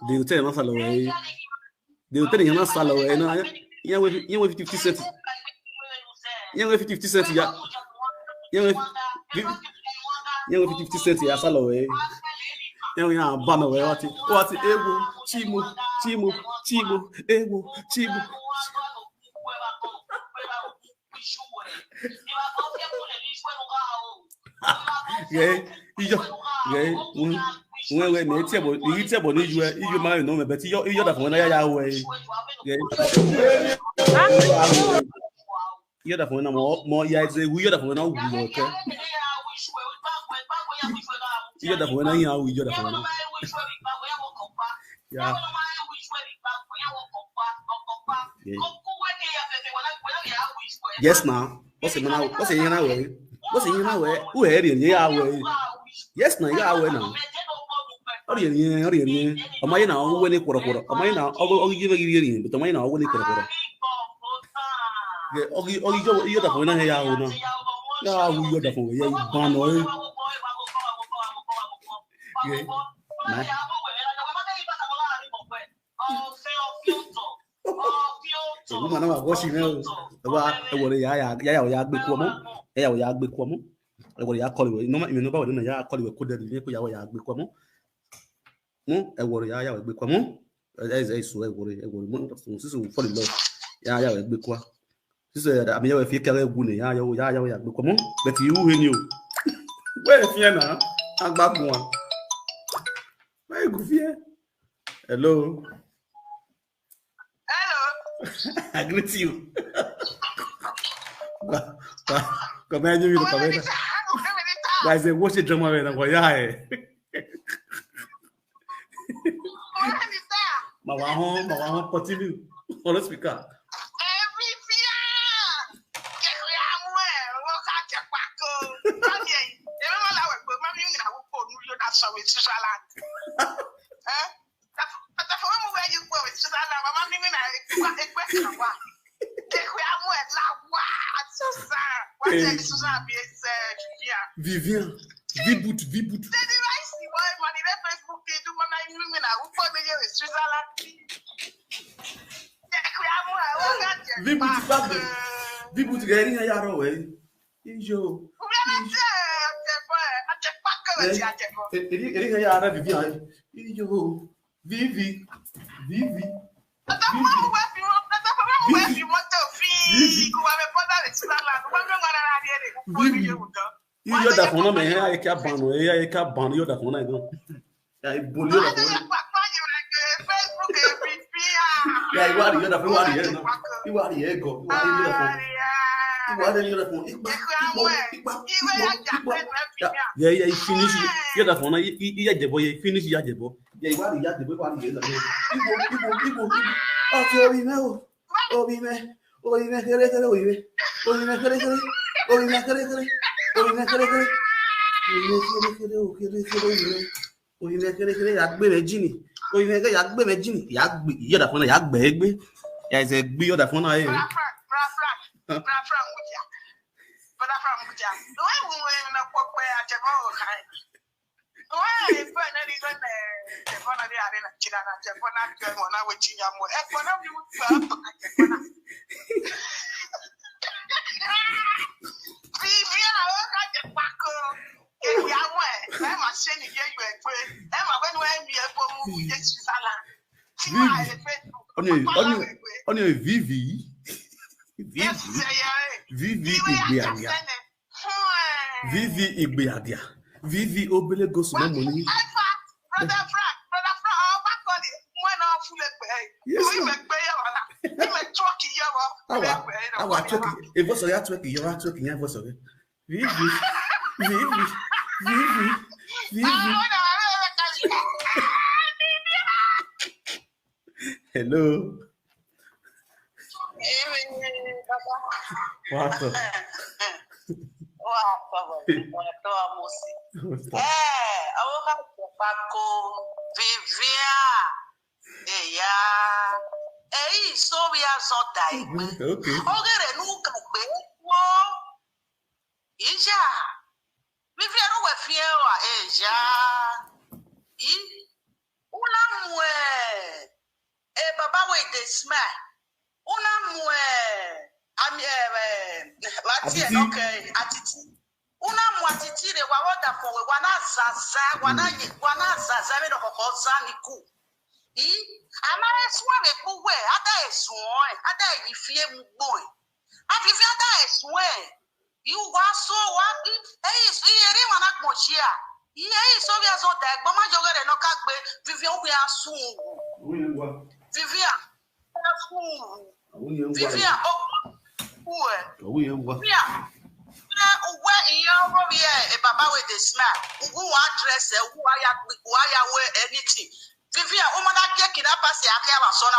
will tell me na salo we. They will tell me na salo we na yan we 50 cents. Yan we 50 cents ya. Yan we 50 cents ya salo we. Yan we ya ba me we what ego chimo ego chimo. Yeah, we me table ni you ma no me but you da phone ya we. Yeah. You da phone mo ya say we da phone na we okay. You da phone ya we you da phone. Yeah. Yes now. What's in now way? Who had in ya way? Yes, now ya way now. Am I now when it quarter? Am I now? I'll give you, but am I now when it quarter? You're the one I have now. Yeah, you're the one. Yeah, you woman was washing about ya big woman. Ya big woman. I will call you. No, you know about it. I call you a good ya big woman. No, I worry. Ya big woman. As I swear, worry. I will fall in love. Ya big one. This is I mean, if you carry a bunny, ya big woman. But you knew. Where Fiona? I'm back one. Very good, yeah. Hello. I greet you. Come on, you come on. Guys, watch it drama when I'm going. My continue. Let's speak up. Vivian, Viboot. Viboot getting a yard away. Ijo. Vivi. You da phone me I can't ban you da phone I don't. Yeah, bully the phone. Yeah, you are the other phone. You are the ego. You are the phone. Yeah, you finish the other phone. You ajebo. You finish the ajebo. Yeah, you are the ajebo. You are the other phone. People. Oh, Vivi obele go so money. Brother Frank, yes. Vivi. Hello. What's up? Una mwatitire wa wada for wana zaza me no kokoza niku. Amara suwe kuwe ada esuwe ada yifie mugboy. Afifia ada esuwe. You waso wa iyeri wana gboshia. Iye so bi aso da egbo ma jogere no kagbe Vivian we asungu. Vivian asungu. Vivian Baba with the smile. Who address who I wear anything. Vivian, woman, I get it up as I have a son.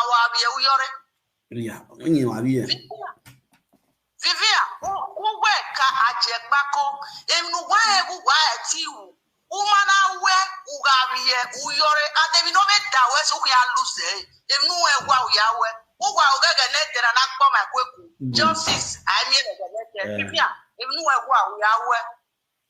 Vivian, who work at Jebako, and who wire tea. Woman, I wear Ugaria, who you're at the Nomet Towers, who are loose, and no wow Yahweh. Who are net and I come my quick. Justice, I mean, Vivian, if no wow Yahweh.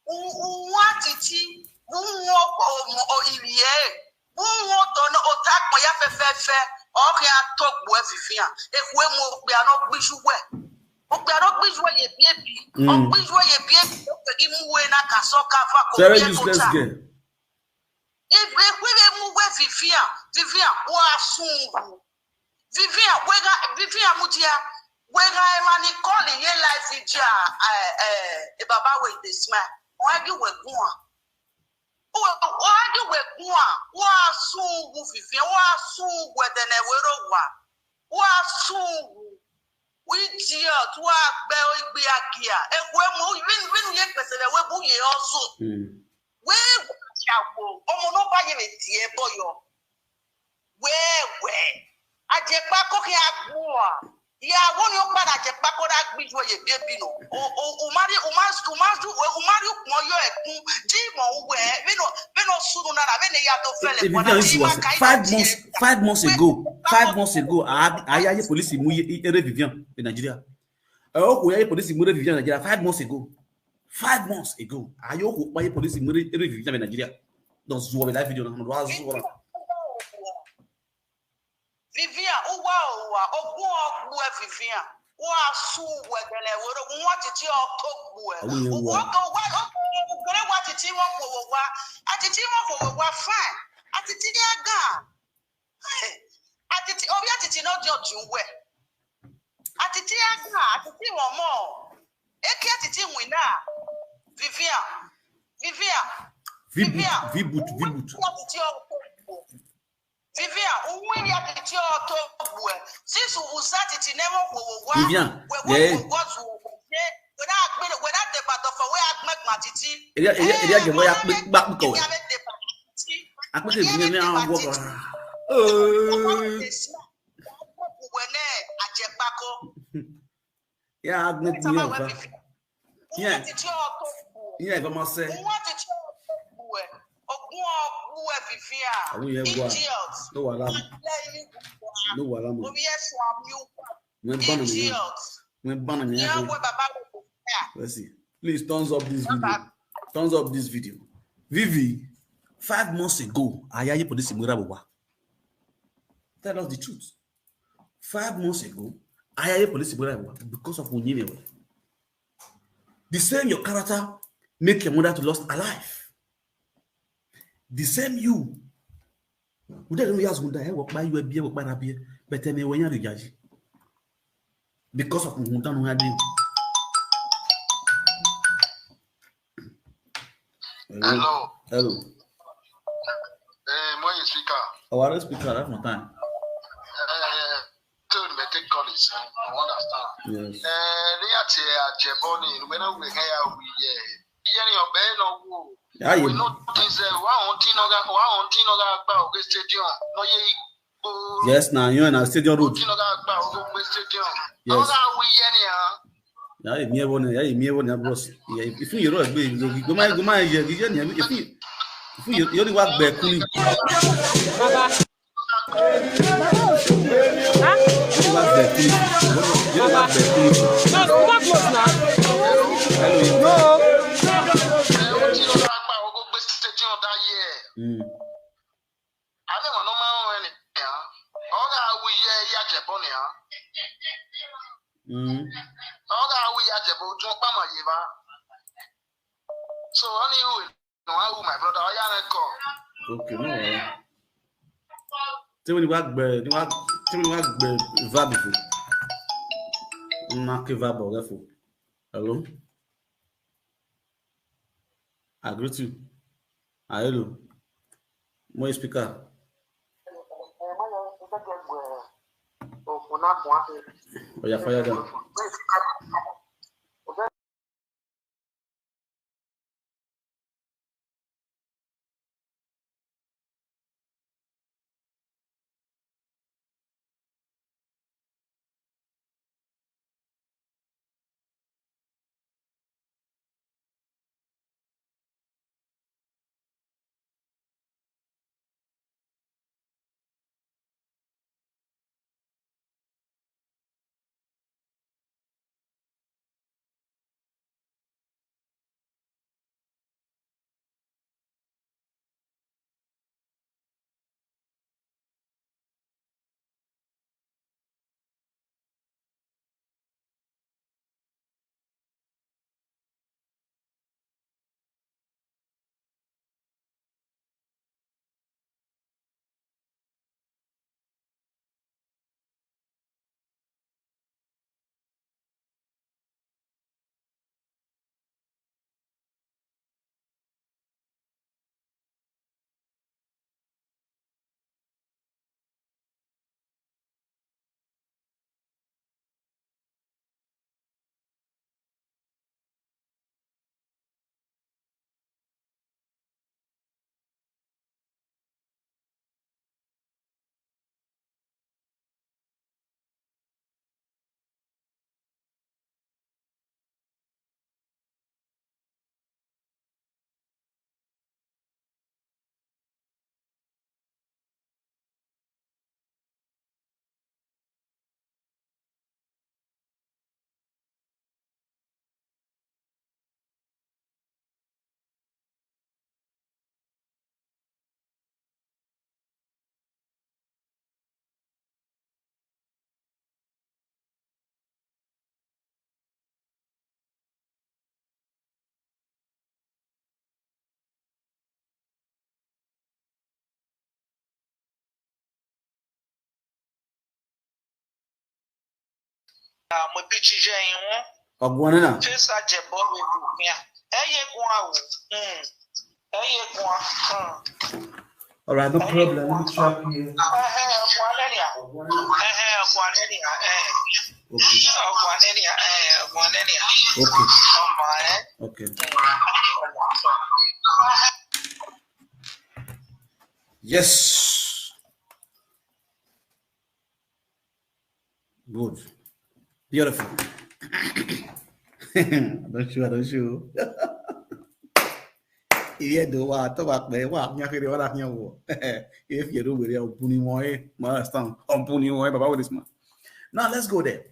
What it is, who walk or Ilie, who walk on attack my FFF, or can talk with Vivian. If we are not wish you well. We are not wish where you baby, or wish where you baby, give me when I can so cover. Very useless girl. If we move with Vivian, was soon. Vivian Mutia, when I am calling your life, a Baba with the smile. Why you were going? Why you were going? Was soon Vivian, was soon where the Neveroa. Was soon. We dear to our belly be a gear. And when we get the web also. Where shall go? Oh, nobody with dear boy. Where? Ajebako ke agboa. Ya woni o pada ajebako da gbijo ye baby no. O mari moyo ekun ti mo we me no sunu na na me ne ya to fele kwa 5 months ago ayaye police mu ere Vivian in Nigeria. O yaye police mu ere Vivian in Nigeria 5 months ago. 5 months ago ayo ko yaye police mu ere Vivian in Nigeria. Dans zo live video na do azu wala. Vivian, Ogu Vivian, who are so weather, what it is your talk. What it is at the team of what fine at the Tiaga. At the Obiat, not your two way. At the Tiaga, at the team or more. A cat team we now. Vivian. V-boot. Vivian, we are the to since vous êtes never Vivian, without the battle for where I make my titi. Let's see. Please thumbs up this video. Thumbs up this video. Vivi, 5 months ago, tell us the truth. 5 months ago, because of Unyinewe. The same your character make your mother to lost alive. The same you. Because of Hello. Hello. Moi, speaker. Our speaker, that's my time. Take college. I understand. Yes. Ajebo when we hear we know things stadium. No Yes, now you're in a stadium road. Yes. Yeah, if you boss. Yeah, if you roll, go my if you only work back cool. So only you know my brother okay, no. Tell me what verb before. Not verb or therefore. Hello? I greet you. Hello. More speaker. Oh, yeah, fire down. All right, no problem. Let me try here. Okay. Yes. Good. Beautiful. Don't show. Iya do wa to wa pe wa nya kere wa nya wo. If you do we puni moy, understand? On puni moy baba with this man. Now let's go there.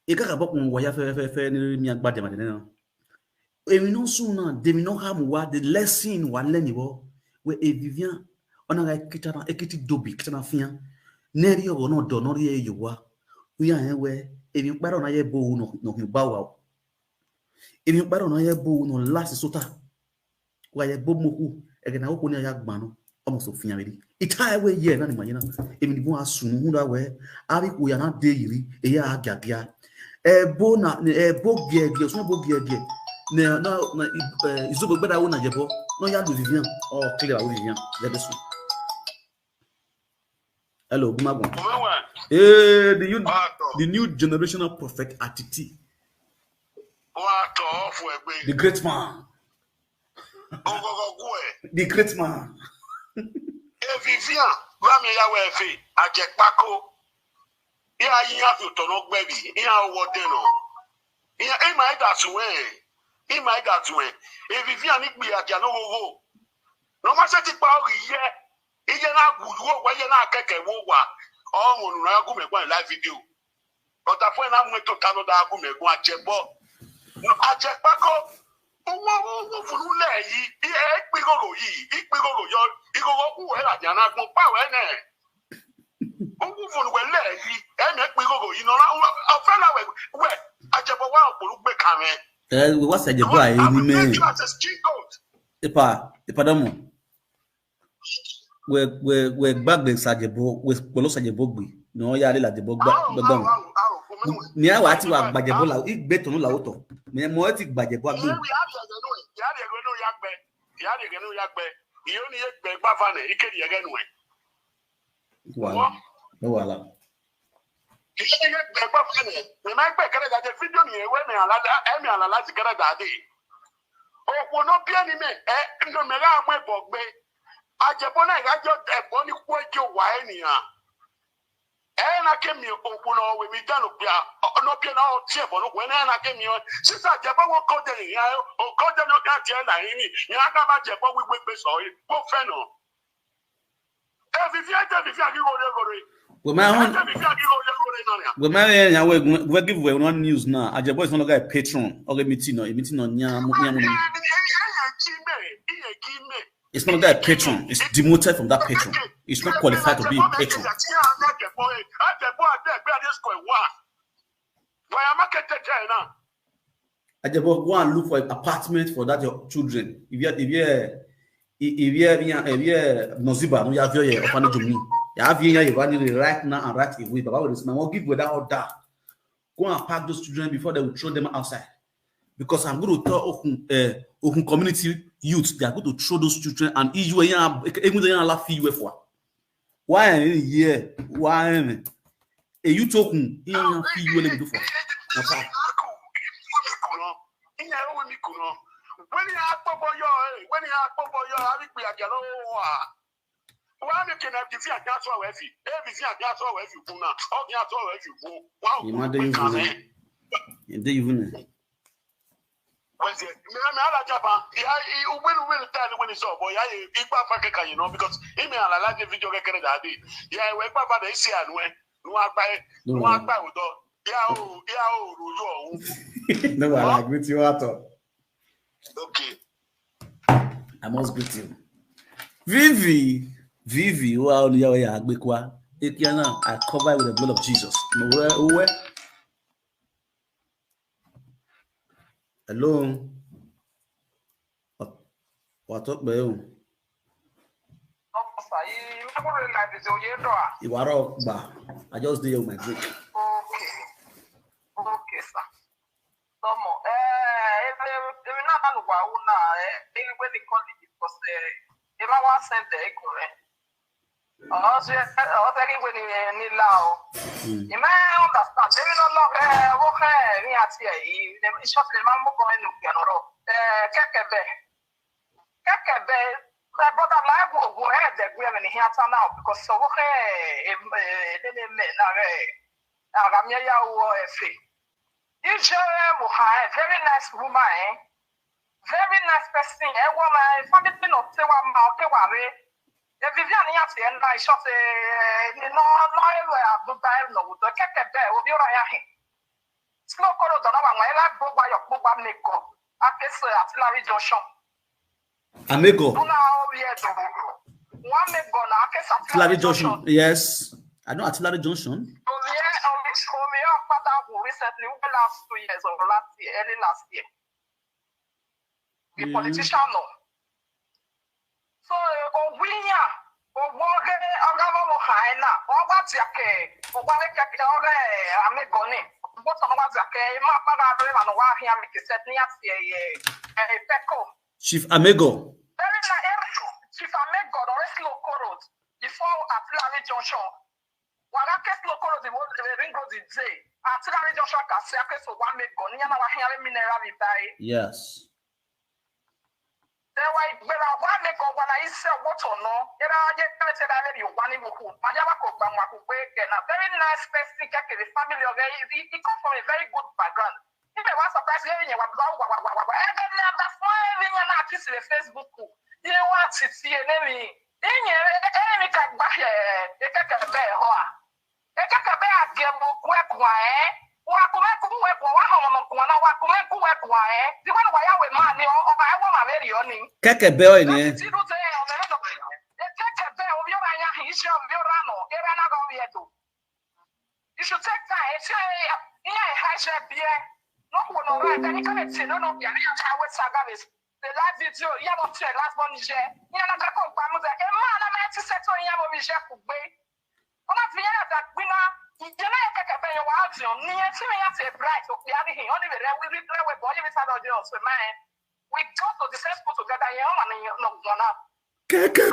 Ika ka bokun wa ya fe ni mi agba de ma de na. Emi no so na de mi no ha mu wa the lesson wa le ni wo we e Vivian ona ga kitana ekiti dobi kitana fian. Neri yo no do no ye yo wa. We are we e mi paro na ye bo no ba wa. If paro no ye bo no last sota wa ye bo moku e na wo ni ya gba no almost ofin amedi ita we ye na ni manyina e mi bo asunu hu da we abi ko ya na de yiri e ya agagia e bo gie so bo gie na izo gbeda wo na jebo no ya do Vivian oh clear wo Vivian let us hello gumagon the new generational prophet attitude. The great man. The great man. Vivian, Rami Yawefe, Ajepako. Here you have to turn up, baby. Here what they know. Here, in my that way. In my that way. If Vivian, it be a Jano. No matter the power, yeah. If you're not good, why you're not getting war. Oh, when I go make one live video. But when I'm going to Canada, I go make one ajebo. No ajepako owo funule yi ipigogo yo igogo ku we la jana gbon pa we ne owo funule yi e me pigogo yi no la ofela we ajebo wa opolu gbe kan we what's ajebo ayi ni me ipa damo we gbagbe sajebo we polo sajebo gbe no ya le la jebo gbagbo ni awa ti wa gbajebo la igbe tonu la oto me mo ti gbajebo agbe ya de genu yagbe iyo ni yegbe gba fa ne ikedi yege nu wala ikedi yegbe gba fa ne me ma gbe kere da de video ni ewe me alala ti kere da de opo no bi ani me no me ra mo ebo gbe ajebo na igajo ebo ni ku ejo wa eniyan na kemi okuno we mi danu bia no bia na o tie bo no we na kemi sisa jebo wo ko de ya o ko de no ka tie na yin ya ka ba jebo we gbe so yi ko fe no Vivian ki go re we ma hon we ma ya we give we one news now ajebo is no longer a patron or a meeting no nya mo it's not that patron. It's demoted from that patron. It's not qualified to be a patron. Ajebo, go and look for an apartment for that your children. If you Noziba, no, you have your orphanage to me. You have your right now and right away. But I will give without order. Go and pack those children before they will throw them outside. Because I'm going to tell Okun community youth, they are going to throw those children and issue even they are laughing you for. Why here? Why? A youth Okun, he are fee you do for. Okay. When you are popo yo, I think we are galo. Why you can have the fear gas or if you everything gas or if you puna, all the gas or if you go. Wow, you might even. When the me Japan, he will tell when it's up, boy. I Africa, you know, because he may allow the video record that day. Yeah, we Papa they see and when no one buy with no, I agree with you at all. Okay. I must greet you. Vivi, well, I cover with the blood of Jesus. Where? Hello. What up, man? You are up, but I just do my drink. Okay, sir. and Wauna, when they call it was the Emawa Center, also when in Lao. You may understand, they will not walk here, the shop the mambo going to Piano, Kakabe, my brother Live will have the women here now because so okay, Aramia or a fee. You very nice woman, very nice person. A woman, family of Tewa Malkewawe. The Vivian Yati and I shot a no, the Kakabe will be right. Slow color, the number one, I go by your mobile Nico. I guess Artillery Junction. Amigo. Artillery Junction. Yes. I know Artillery Junction. Recently, last 2 years or last year, early last year. The politician no. So, Winya, Chief Amigo. Chief Amigo, the rest local road before Artillery Junction. When I get local road, the ring road is day. Artillery Junction can say, so 1 make gun, you know, mineral by. Yes. Then when I make up when I say what or no, you one in who, a very nice person, the family of he comes from a very good background. If I was surprised, you were that's why you're not kissing the Facebook. You want to see an enemy. Enemy can buy a bear. A bear game will work why. Keke bell in here. You should take time. The live video, you have to last one. You have to come back with a man. I'm at to settle in your vision. I'm not feeling that winner. You know, you want to near to me as a bright of the other. Only the we play with body with other girls. So, man, we go to the same school together. You know, one up. If you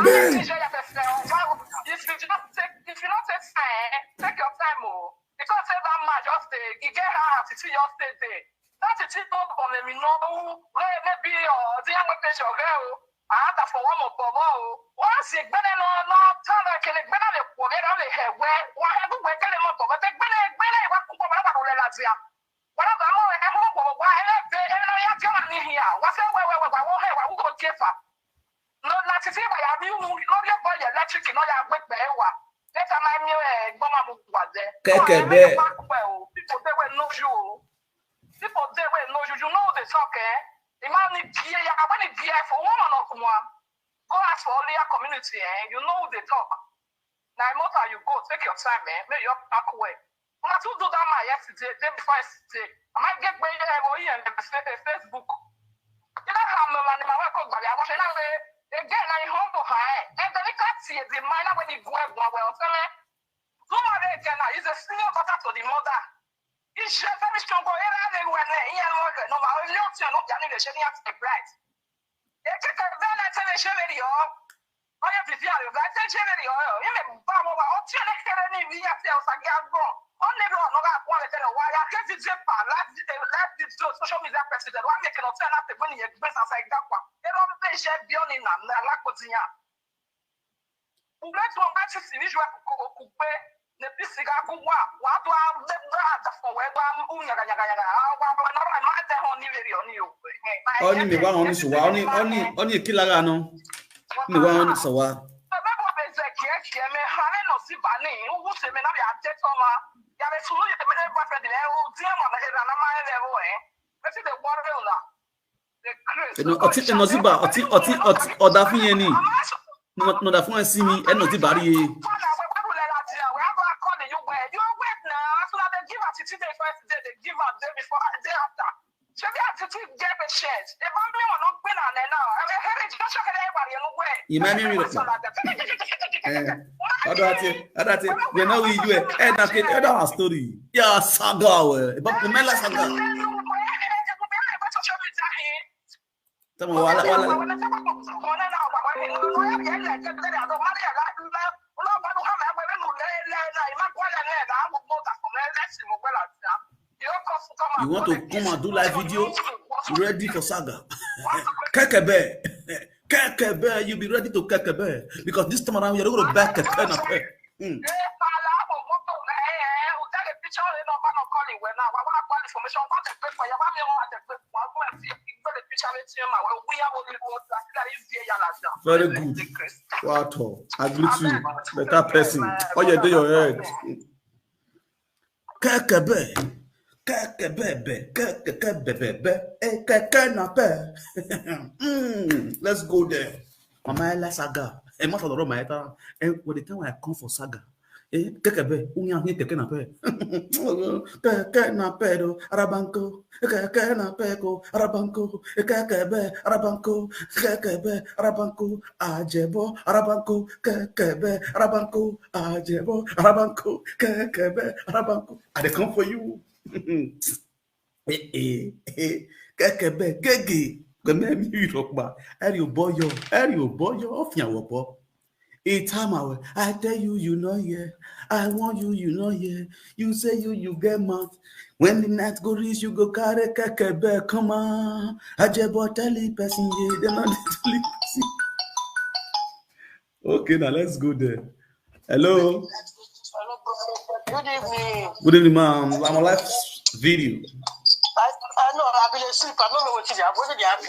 not take time, take your time, because that man just you get her to see your state there. That's a tip of them, you know, maybe the young patient girl. I had for one more bubble. Once it better not tell her, can it better only her where one have to wake them up, but they better what whatever more at home, why I'm coming here. What's that? Where I will go give her. No, not to see why I knew not your boy electric, no, I went there. That's my new bomb was there. People they were no you. People they were no you know the talk, eh? The man need gear, I want to gear for one. Go ask for all your community, eh? You know the talk. Now, most you go, take your time, eh? Make your back away. When I do that my yesterday, day before yesterday, I might get by here and Facebook. You know how my work out, but I was again, I home to her, and then I can't see the minor when you go well. Somebody is a senior daughter to the mother. It's just very strong. No, I'm not getting the shady at the bright. They take a van and tell a shady or I have the video. I tell shady or you may bow over or tell any via sales and get wrong. Only one of that one tell why I can't see Japan. Last social media president. One they cannot turn up the money and business like that one. They don't play share beyond in them. They're like what's in here. Who let one match is in Israel could pay. The Pisiga what only me one on so only killer no me one so what you might be we know we do it. That's story. Yeah, saga. But the saga. Tama wala. You want to come and do live video? Ready for saga? Kekebe, you be ready to kekebe because this time around you're going to back keke na pe. Very good. Wow, I greet you. Better person. All you do your head. Kekebe. Let's go there. Mama saga. And most of the room, and when the time I come for saga, kekebe, unya ni teke na pe. Keke na pe do arabanko. Keke na pe ko arabanko. Kekebe arabanko. Kekebe arabanko. Ajebo arabanko. Kekebe arabanko. Ajebo arabanko. Kekebe arabanko. I dey come for you. Kekebe gege. Keme mi rokba. Eri oboyo ofian wopo. Time I tell you, you know, yeah. I want you, you know, yeah. You say you get mad. When the night go reach, you go carry kekebe. Come on, ajebo tell the person, yeah. They not listen. Okay, now let's go there. Hello. Good evening. Good evening, ma'am. I'm on live video. I know I've been asleep. I don't know what it is. What did happen?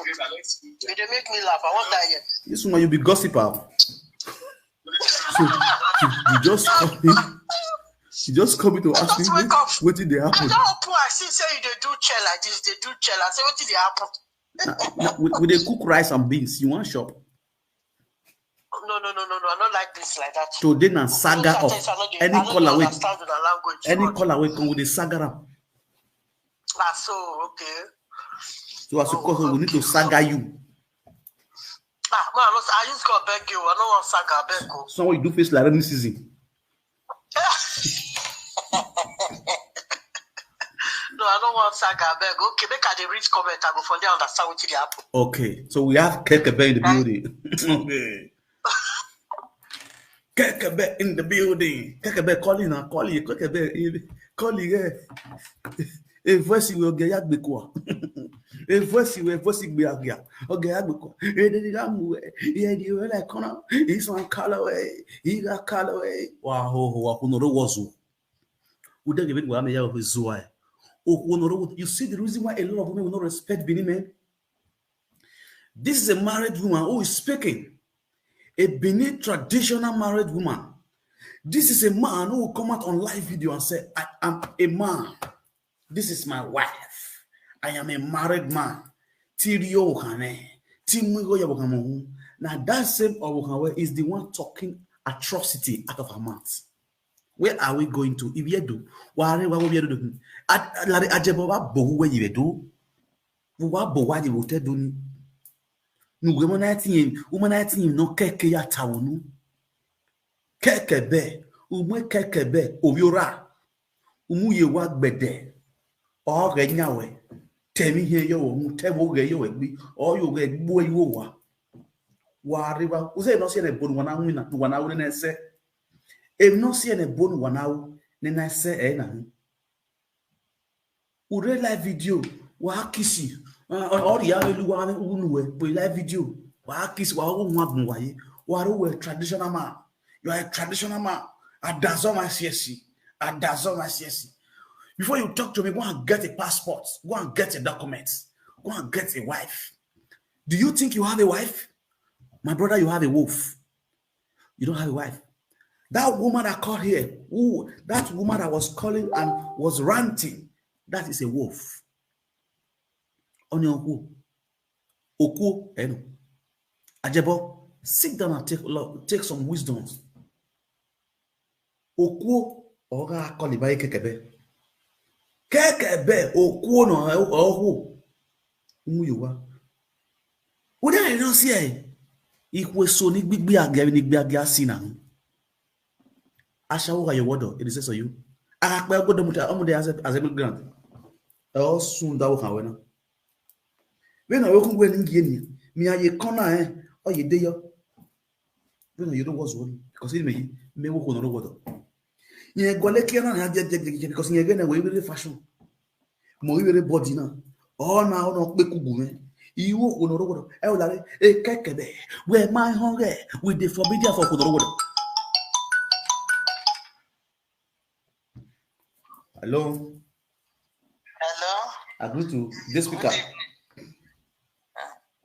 They make me laugh. I won't die yet. This one you be gossiper. So you just come in. She just come in to ask me what did they happen. I see say they do chair like this. They do chair. I say what did they happen? With they cook rice and beans, you want shop? No. I don't like this like that. So then a saga of any color way. Any color way come with the saga. So okay. So as course we need to saga you. Man, I just got beg you. I don't want saga beg you. So you do face like rainy season. No, I don't want saga beg. Okay, make I read comment. I go from there understand what they happen. Okay, so we have Kekebe in the building. Okay. Kekebe in the building. Kekebe calling and calling. Kekebe calling. E voici we ogeya gbeko. E voici gbe agia. Ogeya gbeko. E de ga mu e di we like corner. Is one color way. He got color way. Wa ho wa kunoro wozu. We don't give it wa me ya of zuwa. You see the reason why a lot of women will not respect Benin men? This is a married woman who is speaking. A Benin traditional married woman. This is a man who will come out on live video and say, I am a man. This is my wife. I am a married man. Now that same Obukawe is the one talking atrocity out of her mouth. Where are we going to? If you do, what will we do? Ajebo bohu we you do. Wa bo wa you wote do ni. Nu womanati no keke ya tawonu. Kekebe, kekebe obiora. Umuye wa gbede. O ge nyawe. Temi here yo mu tebo ge yo egbi. O yo ge gbo yo wa. Wa riba. Uze no se ne bonu wana wina, wana wona na se. If not see any bone one out, then I say, Ure live video, wa kisi. Or the other one unwe, we live video. Wa kiss wa one way. Wa we traditional man. You are a traditional man. I dazzle my CSC. Before you talk to me, go and get a passport. Go and get a document. Go and get a wife. Do you think you have a wife? My brother, you have a wolf. You don't have a wife. That woman that called here, that woman that was calling and was ranting, that is a wolf. On your who? Oku, Ajebo, sit down and take some wisdoms. Oku, Oga Kolibai Kekebe. Kekebe, Oku no, Ohu. Umuyuwa. Would I not say? It was so big agya sinang. Ashawo your word, it is so you. I go to as a immigrant. I also soon that will when I walk when in Me a ye corner, or ye day up. You know what's one because it may walk on the water. Yeah, go like because you're going away with the fashion. More body now. Oh, now, no, be cool. You walk on the water. Elderly, a kekebe, where my hunger with the forbidden for the water. Hello. Hello. Agree to this speaker.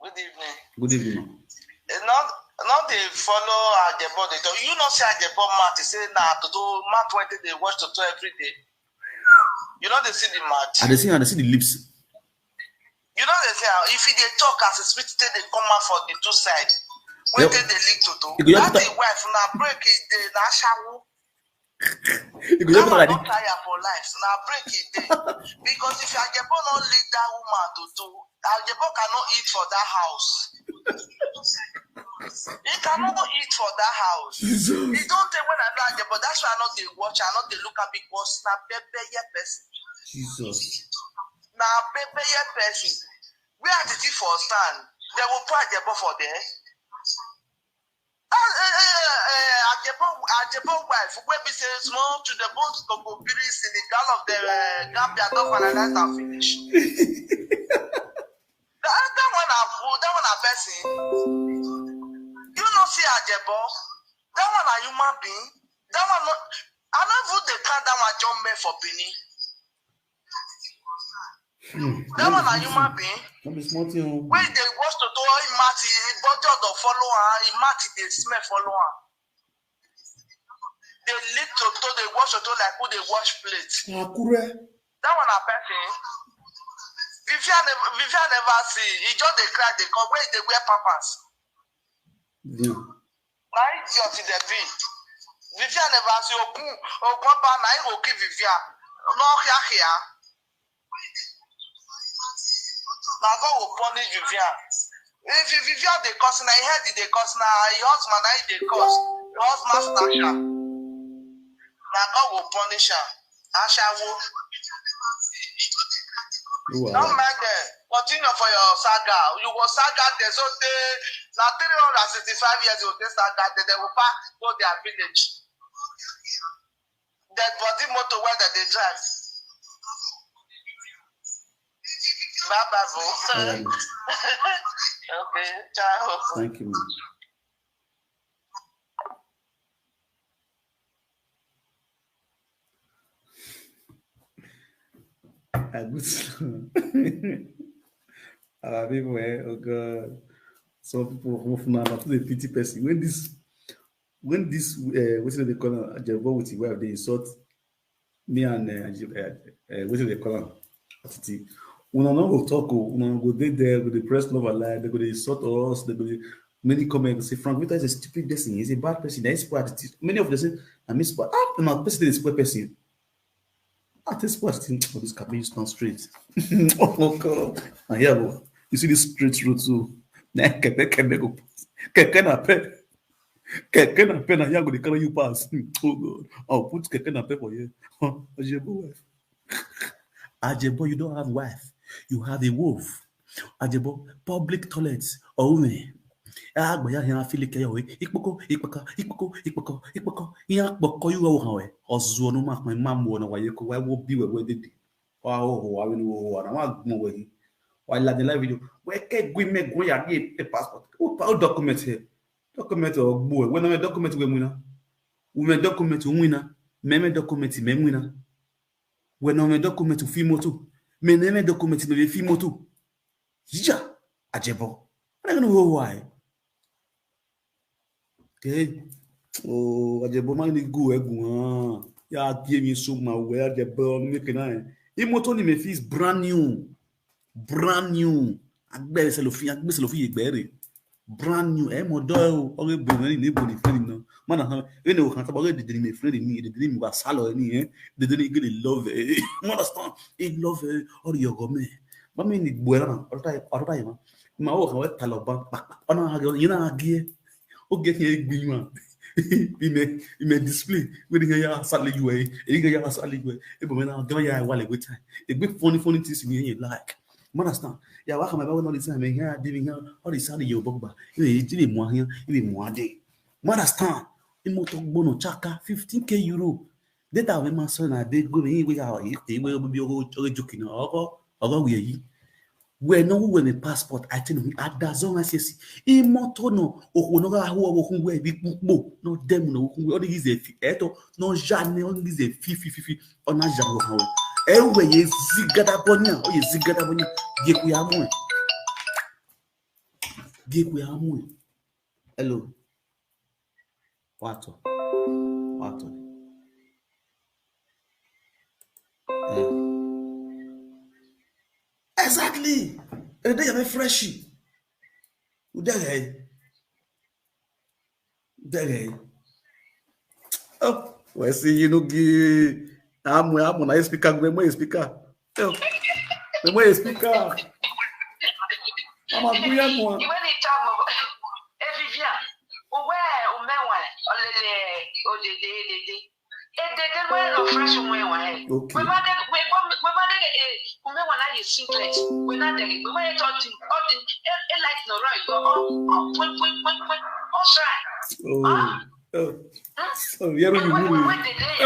Good evening. Good evening. Not they follow ajebo. They don't. You know, say ajebo mat. They say nah to do mat 20. They watch to every day. You know they see the mat. And they see the lips. You know they say if they talk as a sweet, they come out for the two sides. When they link to do. That the wife now break it. They now shower. You don't tire for life. Now break it day. Because if ajebo not lead that woman to do, ajebo cannot eat for that house. He cannot eat for that house. He don't take when I know ajebo. That's why I not they watch. I not they look at because now baby person. Jesus. Now baby person. Where did he for stand? They will put ajebo for there. Ajebo wife, where be say small to the bones of Bobiris in the gal of the Gambia, don't finalize and finish. That one a person. You not see ajebo. That one a human being. That one not. I don't put the kind that one John made for Bini. That one a human being. Don't be smart, you know. When they watch to do it, Marty, body of the follower, Marty, they smell follower. They lick to do, they wash to do like who they wash plates. That one a person. Vivian never see. He just they cry, they come. Where they wear pampers. Yeah. Now it's just in the bin. Vivian never see. Papa, now he will keep Vivian. No, here. Now God will punish Vivian. If Vivian they cause, now he head they cause, now your husband now they cause. Your husband snatch her. Now God will punish her. Asha will. Don't mind them. Continue for your saga. You will saga there. So they now 365 years old. They saga there. They will pack to their village. That body motor where that they drive. Bye. Okay, ciao. Thank you, man. People, oh God. Some people move now to the pity person. When this what's they call ajebo with where they insult me and what's they call it? When I'm not go talk, when I'm go there with the press love alive, they go to insult us, they go many comments say Frank Victor is a stupid person, he's a bad person, that's what many of them say, I miss but I'm person is a person. At this point, for this cabin is not straight. Oh God. And here, you see this straight road too. Keke na pe na here go dey carry you pass. Oh God. I'll put keke na pe for you. Ajebo wife. Ajebo, you don't have wife. You have a wolf. Ajebo, public toilets. Oh man. Agba ya here feel like yo ikpoko. Iya kpoko you wo han we. Ozu no mak my mam wo na wa yeko wa wo bi we dey. Wa ho wa we no wa na wa gbo we. Wa la the live video. We ke gwi me gwi ya dey passport. O document here. Document ogbo. We na document we mu na. We document we na. Me document me mu na. We na me document fi moto. Me na me document no fi moto. Hija ajebo. I don't know why. Okay. Oh, ajebo man ni go egun. Ya give me so my where ajebo make na. Imoto ni me fees brand new. Agbe se lo fi egbe re. Brand new. Mo do o re be ni bo ni friend na. Man na we no kan tabo de me friend ni de me wa salo ni de ni get love. Understand? He love all your go me. Ba me ni buera orta ma. Ma o kan we taloba. Ona ha you na gie. O get here gbin ime display we dey ya sale you e dey ya sale you e bo me na go ya wale go time e gbe funny things me you like Understand? Yeah, what am I all this time here? Living here, all this time you bogba. You more here, you more day. Understand? Imoto bono chaka 15k euro. Data we man son na dey go me we are we be joking ogo we yi. We no we me passport I tell you adazon asesi. Imoto no okuno ga ho okun we bi pupo no dem no okun we all this eto no jane all this fifi ona jango ha. Ewe ye zigada bonya, o ye zigada bonya. Geku ya mu. Geku ya mu. Hello. Wato. Exactly. And they are freshy. Oh, well, see, you know, I'm na speaker, I'm speaker. I'm a speaker. I'm a Umenmwan. You went in time of Vivian. Where Umenmwan, or the they were no fresh Umenmwan. Okay. Umenmwan is singlet. We're not there. We were talking, it like no right. Oh, yeah, where the day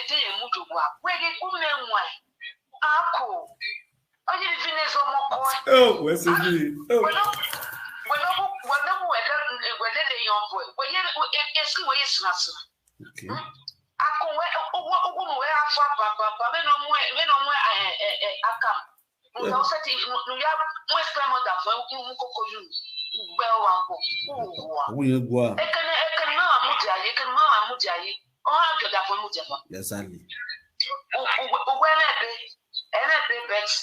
Umenmwan. Oh, where's the day? Oh. Okay. Exactly. Fresh.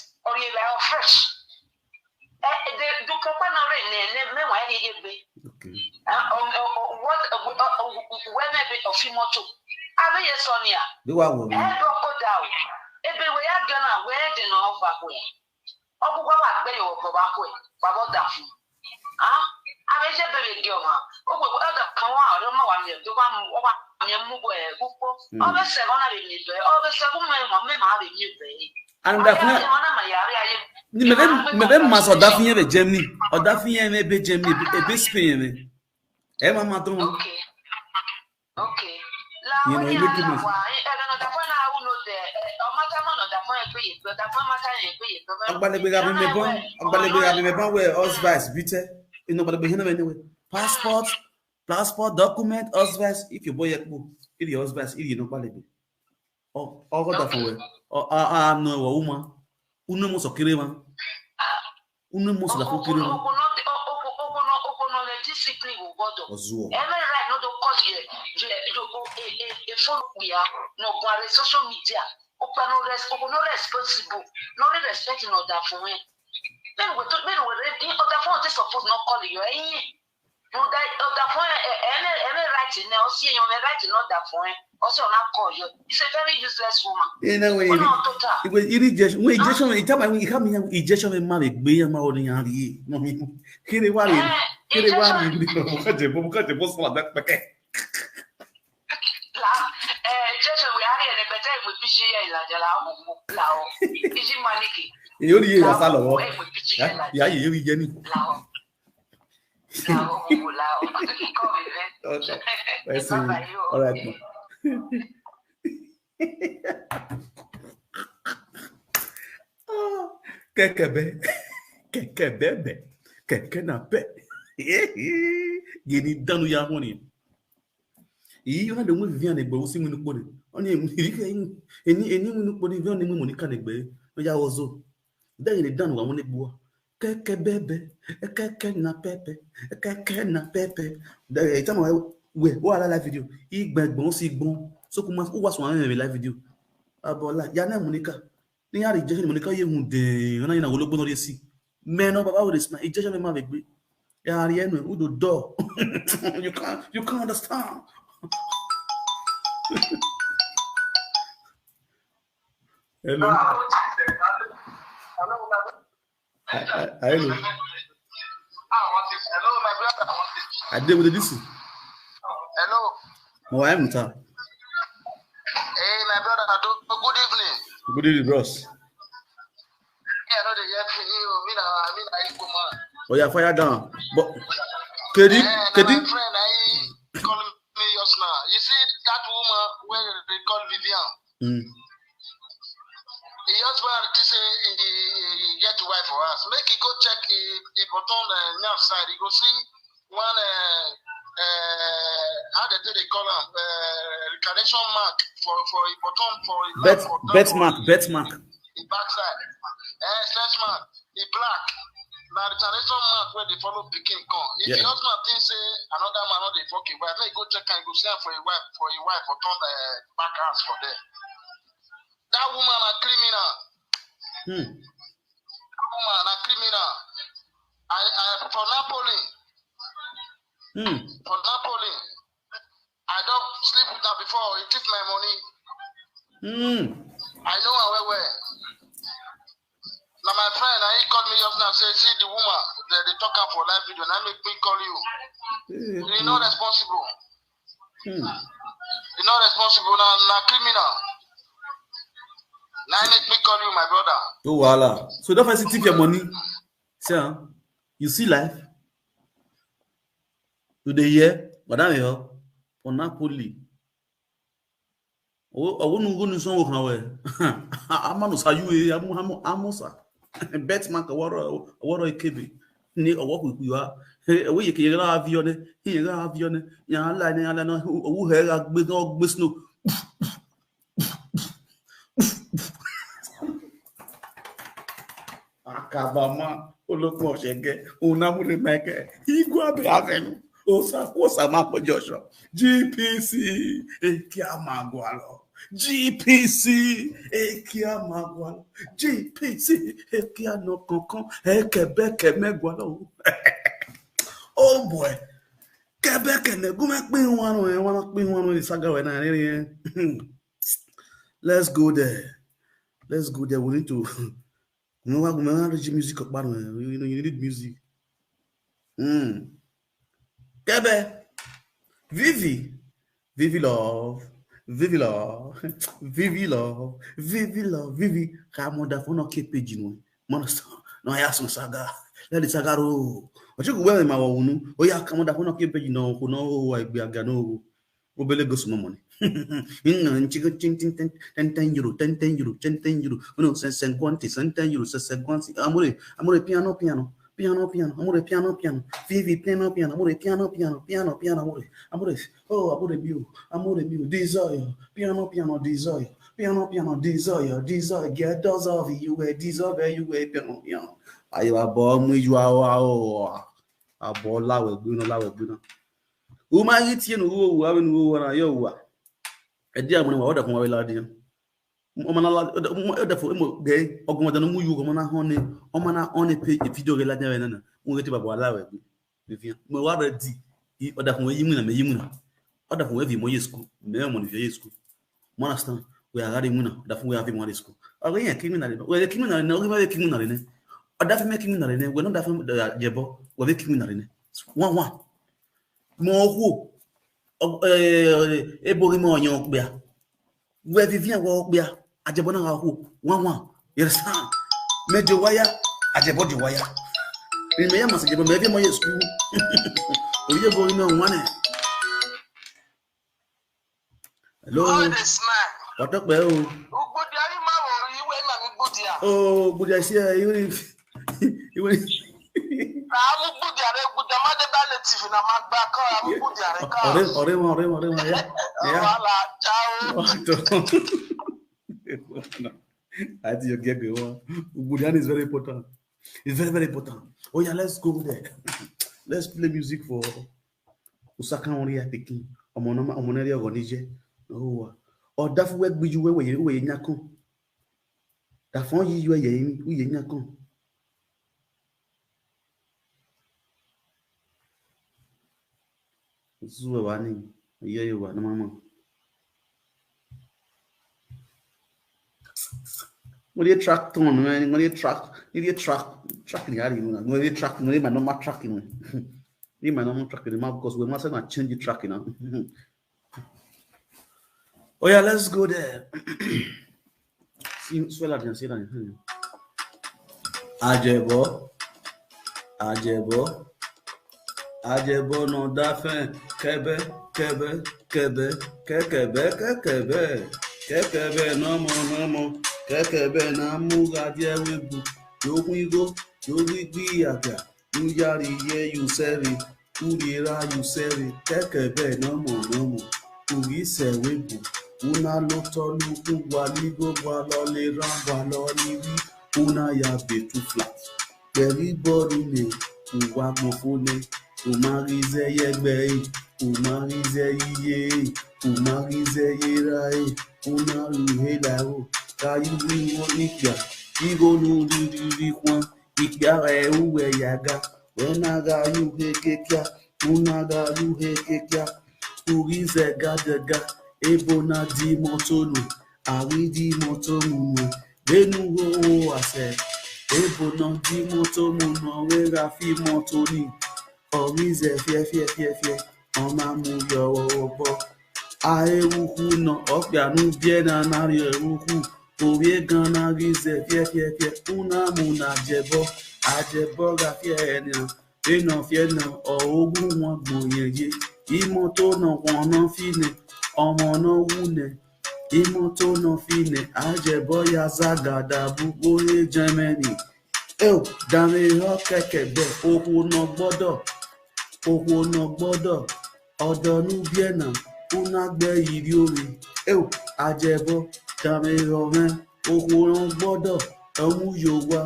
And me mas odafinye be Germany, odafinye me be Germany, be Spain me. E mama don. Okay. You know, you look at me. Where Osvice bitte. You know, but be anyway. Passport, document, Osvice. If your boy yakbo, if your Osvice, if you know quality. Oh, all got that for oh, no woman. Uno mo sokire man. Uno mo so da kokire man. Ozuo. Right, no do call you phone we are no social media. Open no responsible, no respecting of that for me. Then we other phone just suppose not call you. No that other phone any writing now see you may write not that phone. Also not call you. It's a very useless woman. You know it was irrigation. When injection in time when you come here injection in my be my own yari. No me. Kire wali. Mukate boss for that packet. Just we are in a better with Pichi la lao. Is it maniki? You only hear salo. Yeah, you Jenny. Lao. Okay. Let's see. All right. Keke na pe. Gini danu ya honi. Iyi yo na de mu Vivian egbe o si mu nupo ni. Oni eni mu nupo ni Vivian mu Monica egbe. O ya ozo. Den ni danu wa won egbo. Keke bebe, keke na pepe. The time we ala live video. Igbegbon si gbon. So kuma o wa so an live video. Abola ya na Monica. Ni ari je Monica ye hun de ona ina wo lo gbon ri si. Men no baba we smile. Ijeje me ma be gbe. Ya ari enu who do door. You can't understand. Hello. Hello. Hello, my brother. I did with this. Hello. Oh, I am ta. Hey, my brother. Good evening. Good evening, bros. Oh yeah, fire down. But Kedi. My friend, I call me just now. You see that woman where they call Vivian? He just want to say he get wife for us. Make he go check the bottom left side. He go see one how they call them recognition mark for a bottom for bet mark. The backside. Slash mark. The black. Now the recognition mark where they follow picking come. If the husband thinks say another man not the fucking wife, make go check and go see for a wife for turn back house for them. That woman a criminal. That woman a criminal. I for Napoli. For Napoli. I don't sleep with her before. He took my money. I know her well. Now my friend, he called me up now and said, see the woman, they talk her for live video. Now make me call you. You're not responsible. You're not responsible. Now criminal. Now make me call you, my brother. Oh, voila. So don't first tip your money. Sir, you see life? Today, here, madam, here, for Napoli. Oh, I won't go to some of our. I'm not so you, I'm bet mark a water a kibby. Near a walk with you are. We can have you on it. Here, have you on it. Yeah, lying, I don't know who had with all business. Acabama, o louco cheguei, o namoro mega, igual a avenue, o sacosa mapa Joshua, GPC, e que amagualo, GPC, e que amagualo, GPC, e que no concon, e Quebec megualo. Oh boy, Quebec ne go make me one saga when I let's go there. We need to. You know, music. You need music. Kebe, Vivi love. Kamoda for no keep page no. Monster. No I ask no saga. Let the saga roll. What you go well my wonu? Oh yeah, kamoda for no keep page no. No, I be agano. Obele go some money. 10 euro. No, 50 euros. Amore piano. Amore piano. Vivi piano. Amore piano. Amore. Oh, amore mio. Desire. Piano. Desire. Get those of you. Desire you. Piano. Ayo abo mu ju awo. Abo lawe gbina. Uma yiti no wo awe no wo na yo wa. Edi amune wa oda fun wa ladi. O mana la oda fun mo ge ogun oda no mu yu ko mana hone o mana on page video ge ladi na mo geti baba lawe bi. Mo wa ready. Oda fun yi mu na. Oda fun we vi mo yesku. Me mo ni vi yesku. Mo understand? We are ready mu na. Oda fun we have mo yesku. Oga yan criminal. We criminal na o we criminal ne. Oda fun me criminal ne. We no da fun ajebo. We criminal ne. One. Mo ebori mo yan gbe a we Vivian wo gbe a ajebo na ho 1 yes mejo waya ajebo de waya ni me yama sajebo me mo yes school oye bo ina one hello what up o Gbodi ari ma wo iwe na mi gbodi a oh gbodi si iwe amu gbodi are gbodi ma de bale tv na ma gba kan amu gbodi are kan ore ya wala ciao I think you get the one. Budian is very important. It's very important. Oh yeah, let's go there. Let's play music for Usaka Oria Peking. Omoneri Ogonije. Oh, or that work with you where you nyako. That phone you are ye nyako. Zuwani. Yeah, you are no mama. What do you track on, man? What do you track in the area? What do you track? No, my normal tracking. My normal tracking because we must not change the tracking now. Oh yeah, let's go there. See that. ajebo no dafen kebe no kekebe na mugadie webu yowigo yowigbiaga yari ye yuseri urira yuseri kekebe no ugise webu una lotolu ugwaligo gwalole rangwaloliwi una ya betu flat everybody ne uwagbofone umarize yegbe umarize yiye umarize yerae una ruhelao kayuwi wonikya igonu riri kwan ikya uwe yaga wenaga yuhe kekya unaga yuhe kekya urize gadega ebona di motonu awi di motonu benu ho ase ebona di motonu wera fi motoni orize fie ọma mu yọwọ aewukwu nọ ọkpianu bie na narị ewukwu orie gana rize fie una mu na ajebo gafie ena ena fie na ọogwu wọn gbonyeye imoto nọ wọn fine ọmọ náà wúne imoto nọ fine ajebo ya zagada bụ onye Germany dame họ kekebe okwu nọ gbọ́dọ̀ ọdọọnú bíẹnà unagbe yìí orí ajẹbọ dàmẹrọrẹ okòrò gbọ́dọ̀ ọmú yorùbá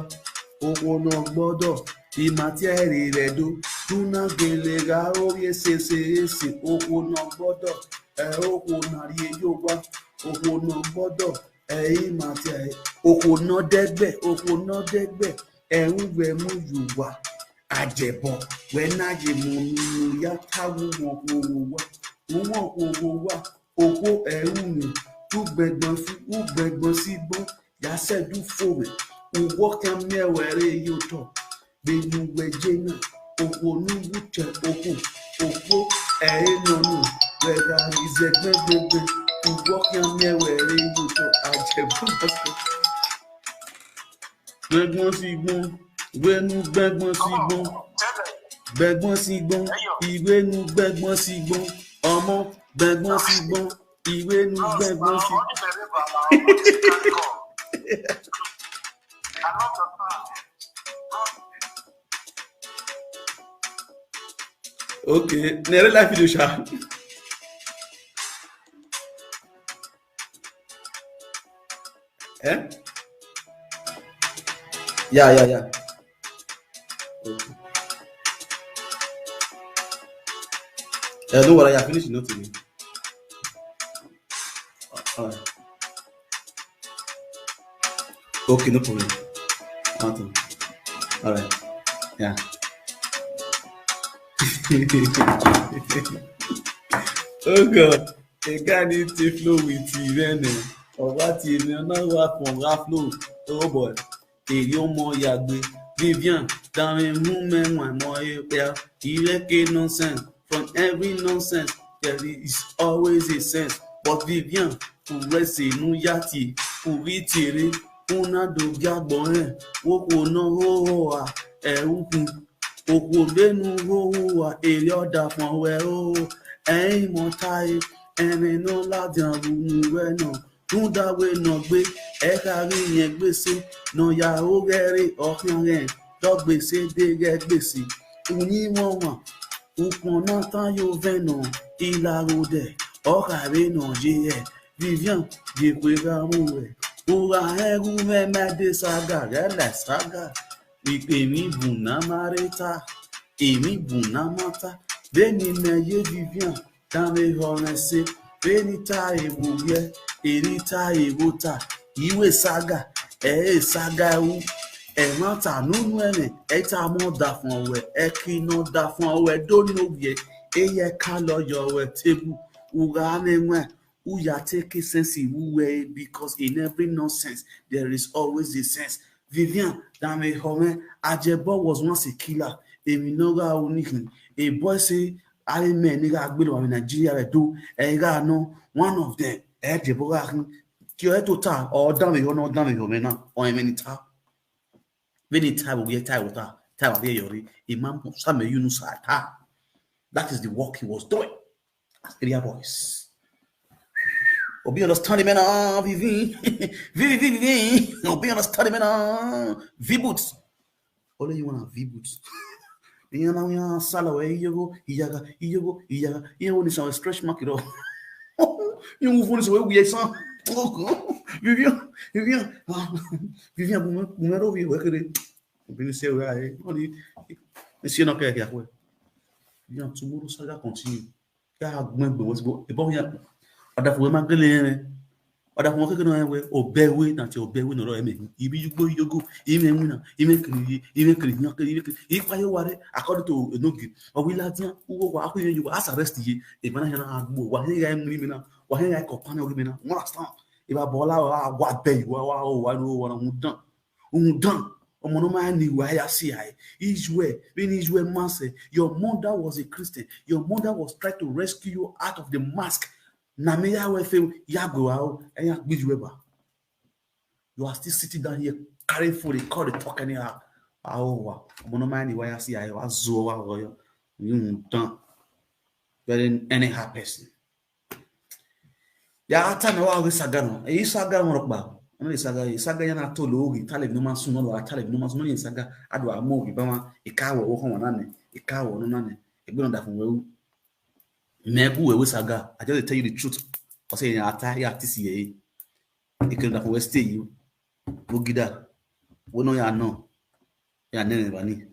okòrò gbọ́dọ̀ ìmàtíẹrì rẹdó dúnàgẹlẹra orí ẹsẹsẹsẹ okòrò gbọ́dọ̀ okòrò àrí yorùbá okòrò gbọ́dọ̀ ìmàtíẹrì okòrò dẹgbẹ ẹrúgbẹmú yorùbá ajebo wenaje munu ya tawu won wa oko ehunu tu gbegbon si gbon ya sedu fome uwo kan mewere yoto benu weje na oko nubu che oko enonu wega izegbegbe uwo kan mewere yoto ajebo gbegbon si gbon ìwénu gbẹ́gbọ́n sí gbọ́n ìwénu gbẹ́gbọ́n sí gbọ́n ọmọ gbẹ́gbọ́n sí gbọ́n ìwénu gbẹ́gbọ́n sí. Okay, nere live video sha. Yeah. Don't worry, I finished noting. Alright. Okay, no problem. Nothing. Alright. Yeah. Oh God, a guy needs to flow with you, then. Or what you know, from flow. Oh boy. Mo yagbe Vivian dans mes Umenmwan il est nonsense from every nonsense there is always a sense but Vivian pour rester nous yati pour retirer on a do gagbon woko no ho a ukun oko benu ho a elioda fun we o mo tai ene no la dan nu we no Tunda we no gbe ekari yen gbese no ya ogere okan ren do gbese de ge gbese uni won ukun na tan yo veno ilarode okare no je Vivian je pe ga mu e ura eru me de saga gele saga ipe mi buna mareta emi buna mata beni me ye Vivian dan me horense beni ta ebuye erita ewota iwe saga saga u mata nunu ene eta mo da fun we kino da fun we do no ye eye ka lo yo we table uga nenwe uya take sense we because in every nonsense there is always a sense. Vivian dame home ajebo was once a killer emi no ga unikin a boy say I men nigga agbelo in Nigeria do ga no one of them ajebo ga ki o total or dame yo no dame yo me na o emi ta Very time we tie with her. Time of yori. Imam Same Yunusata. That is the work he was doing as area boys. Obi understand me now, Vivi. Vivi. Obi understand me now. V-boots. Only you want V-boots. You know, you salo you go, iyaga. You want to stretch mark it off. You move on this way, we son. Vivian. Vivian, over here, work it. Been say, right? Only, it's not care here. Vivian, tomorrow, saga continue. Yeah, remember what's about here. Other for my girl, other for working on way, obey way, not your obey no eme. You go, even winner, even if I were according to Nogi, or we let you ask arrest ye, if I have what I am living now, what I company women, one time. If I bola, what bay, wow, I know what I'm done. Omonomani why I see I each way, when each way master, your mother was a Christian, your mother was trying to rescue you out of the mask. Nameya we feel yago out and yak bijweba. You are still sitting down here carrying food, they call the talk anyhow. Oh, monomani why I see I was zo or you don't very any person. Ya hata na wa saga no. E saga mo rokba. Ono saga yana to logi tale no masu no wa tale no masu no saga ado amogi ba ma ikawo wo ho nane ikawo no nane egbe no da fun wewu. Megu we saga. I just tell you the truth. I say ya ata ya tisi e can da fun stay you. Bogida. We no ya no. Ya nene bani.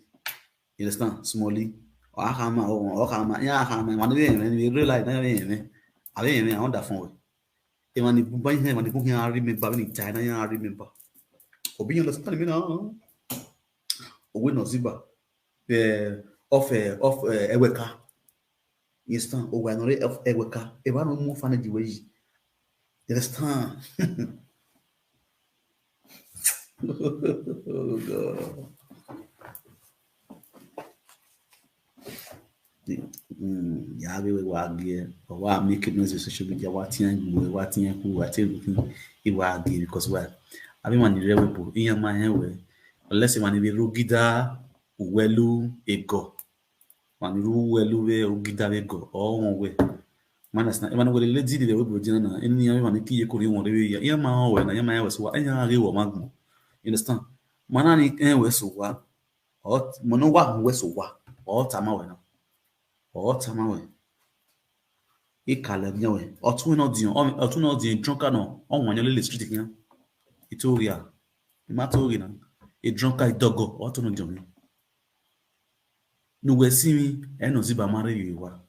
You understand? Smally. O akama ya akama man we realize na we I want that phone. Emani bubai he mani buki ari me babini China ya ari me ba. Obi understand me now. Owe no ziba. Of eweka. You understand? Owe no of eweka. Eba no mu fana di way. You understand? Oh God. Ya we wage or make it noise social media watian ku wati iwage because well I mean man rewe in my head unless man be rugida uwelu ego man ru welu we rugida ego or one way man as na man we lady the we bojina na eni ya man ki ye kori won rewe ya ma we na ya ma we so wa enya re wo magun you understand man ni we so wa or mono wa we so wa or tama we na or tamawe ikale nyawe otun no di drunker no onwan le street kan itoria imatori na e drunker idogo otun no jomi no we see me eno ziba mare yiwa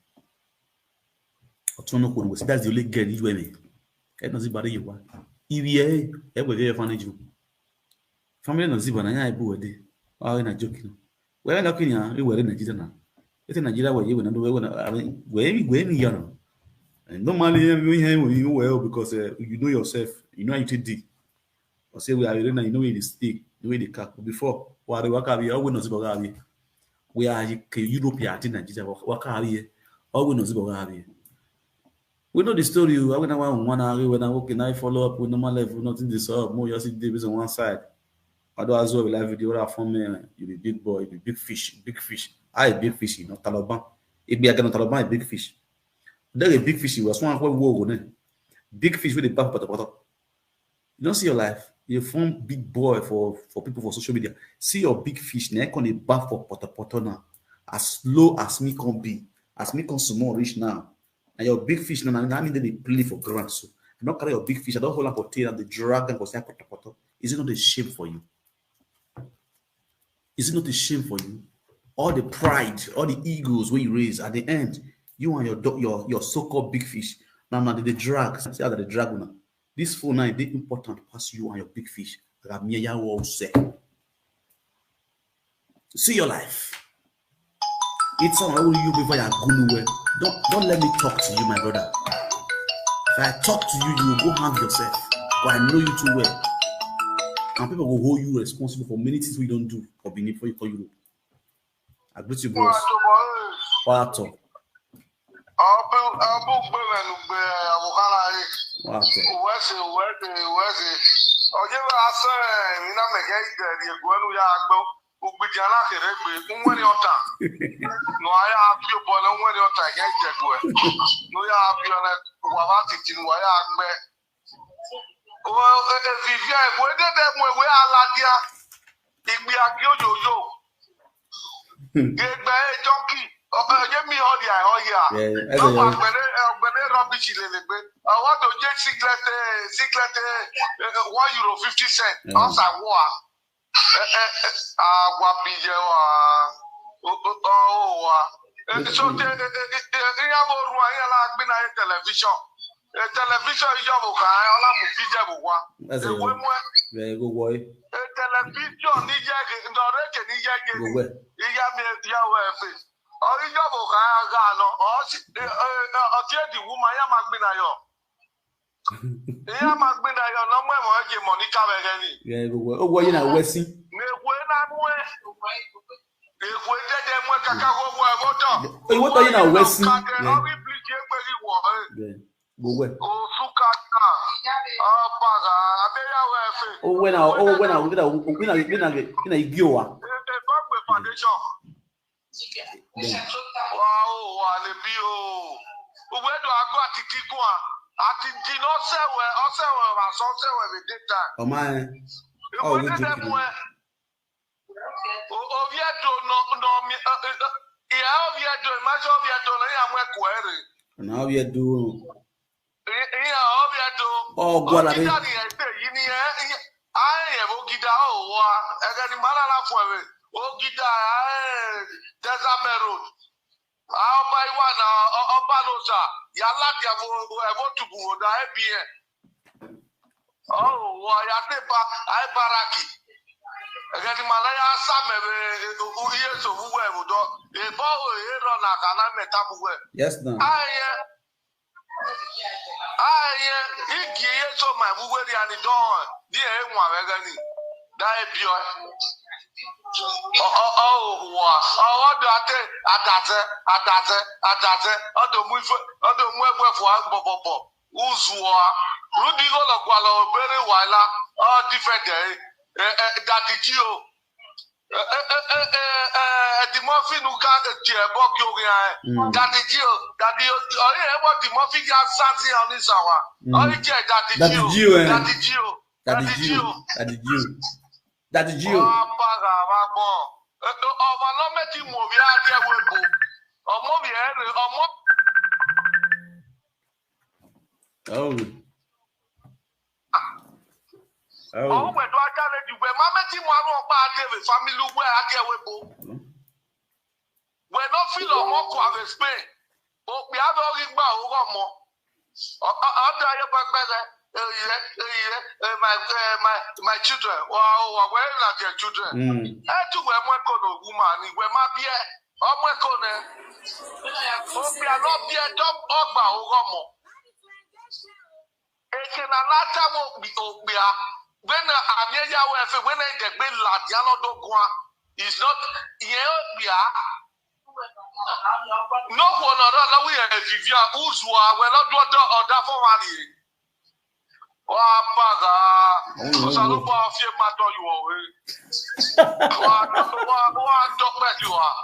otun no ko we see that's the only girl you me eno ziba re yiwa iwie e gbe faniju family no ziba na ya ibu wede o na joking we na kinya e were Nigeria na it's Nigeria where you where me young. And normally you well because you know yourself, you know how you did. Or say we are you know where they stay, the way they cap before. While they work out here, we know Zimbabwe. We are European in Nigeria, work out here, all we know Zimbabwe. We know the story. I went one hour when I walk in, I follow up with normal level, nothing this up, more you see Davis on one side. Although as well, we live video that from me, you be big boy, you be big fish. I big fish, you know, Taliban. If be again Taliban, a big fish. There a big fish, you was one where big fish with the back pot. You don't see your life. You form big boy for people for social media. See your big fish, neck on the back for pot now. As low as me can be, as me can small reach now. And your big fish now, I mean they play for grand. So I don't carry your big fish, I don't hold up for tail and the dragon for say pot. Is it not a shame for you? Is it not a shame for you? All the pride, all the egos where you raise at the end, you and your so-called big fish. Now they drag. See how they drag now. This phone now is important past you and your big fish. See your life. It's all over you before you go nowhere. Don't let me talk to you, my brother. If I talk to you, you will go hang yourself. But I know you too well. And people will hold you responsible for many things we don't do for Benin before you call Europe. I greet you, bros. What? Abu Bevan, Avocala, West. Oye, I say, in a make the Guanu Ubijana, when you're no, I have you born when you're taking no, you have your Wavati in Wayagbe. Well, Vivian, whether them we are Ladia, if we are yo. Get by a donkey. Get me all the eye. No, I'm rubbish. I want to get secret €1.50. Also, war. So, television. Television is your very good boy. Television now we are doing. Oh, God, I am Ogida. I got the man for it. Ogida, Desamero. I'll buy one. Obanosa. Yaladia will to go. Oh, I baraki. I got the Malaya Same. Who a bow here on a Canametabu. Yes, no. So my movie and the dawn, dear one, that be the muffin who can't that the Geo, that the what the muffin has Sansi on this hour. Oh, yeah, that the Geo. Oh, where do I tell you? Where Mamma Timano David family where I get with we're not feeling more to have a Spain. But we have all in more. My children, wow, where are their children? I do where my woman, where my beer, or my corner. We are not beer, top Ogba Ogomo. It can allow me to be when when I get been la dialo do is not here. No one other we are Vivian Uzua, we're not order for money. Oh, Salopa of your matter you are. What you are?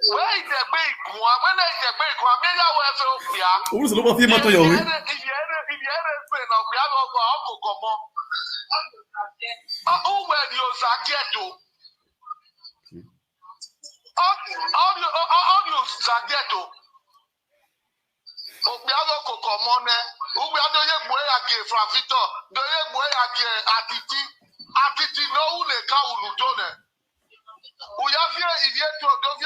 Where is the big one? When is the big one? Maybe I will feel fear. Who's the love of your matter? If you ever been up, we have a come on. Oh, where you Zageto? All you Zageto. Oh, we have a come on. Who we are doing boy again from Victor? Doing boy again Atiti no one can do it. We have here if you don't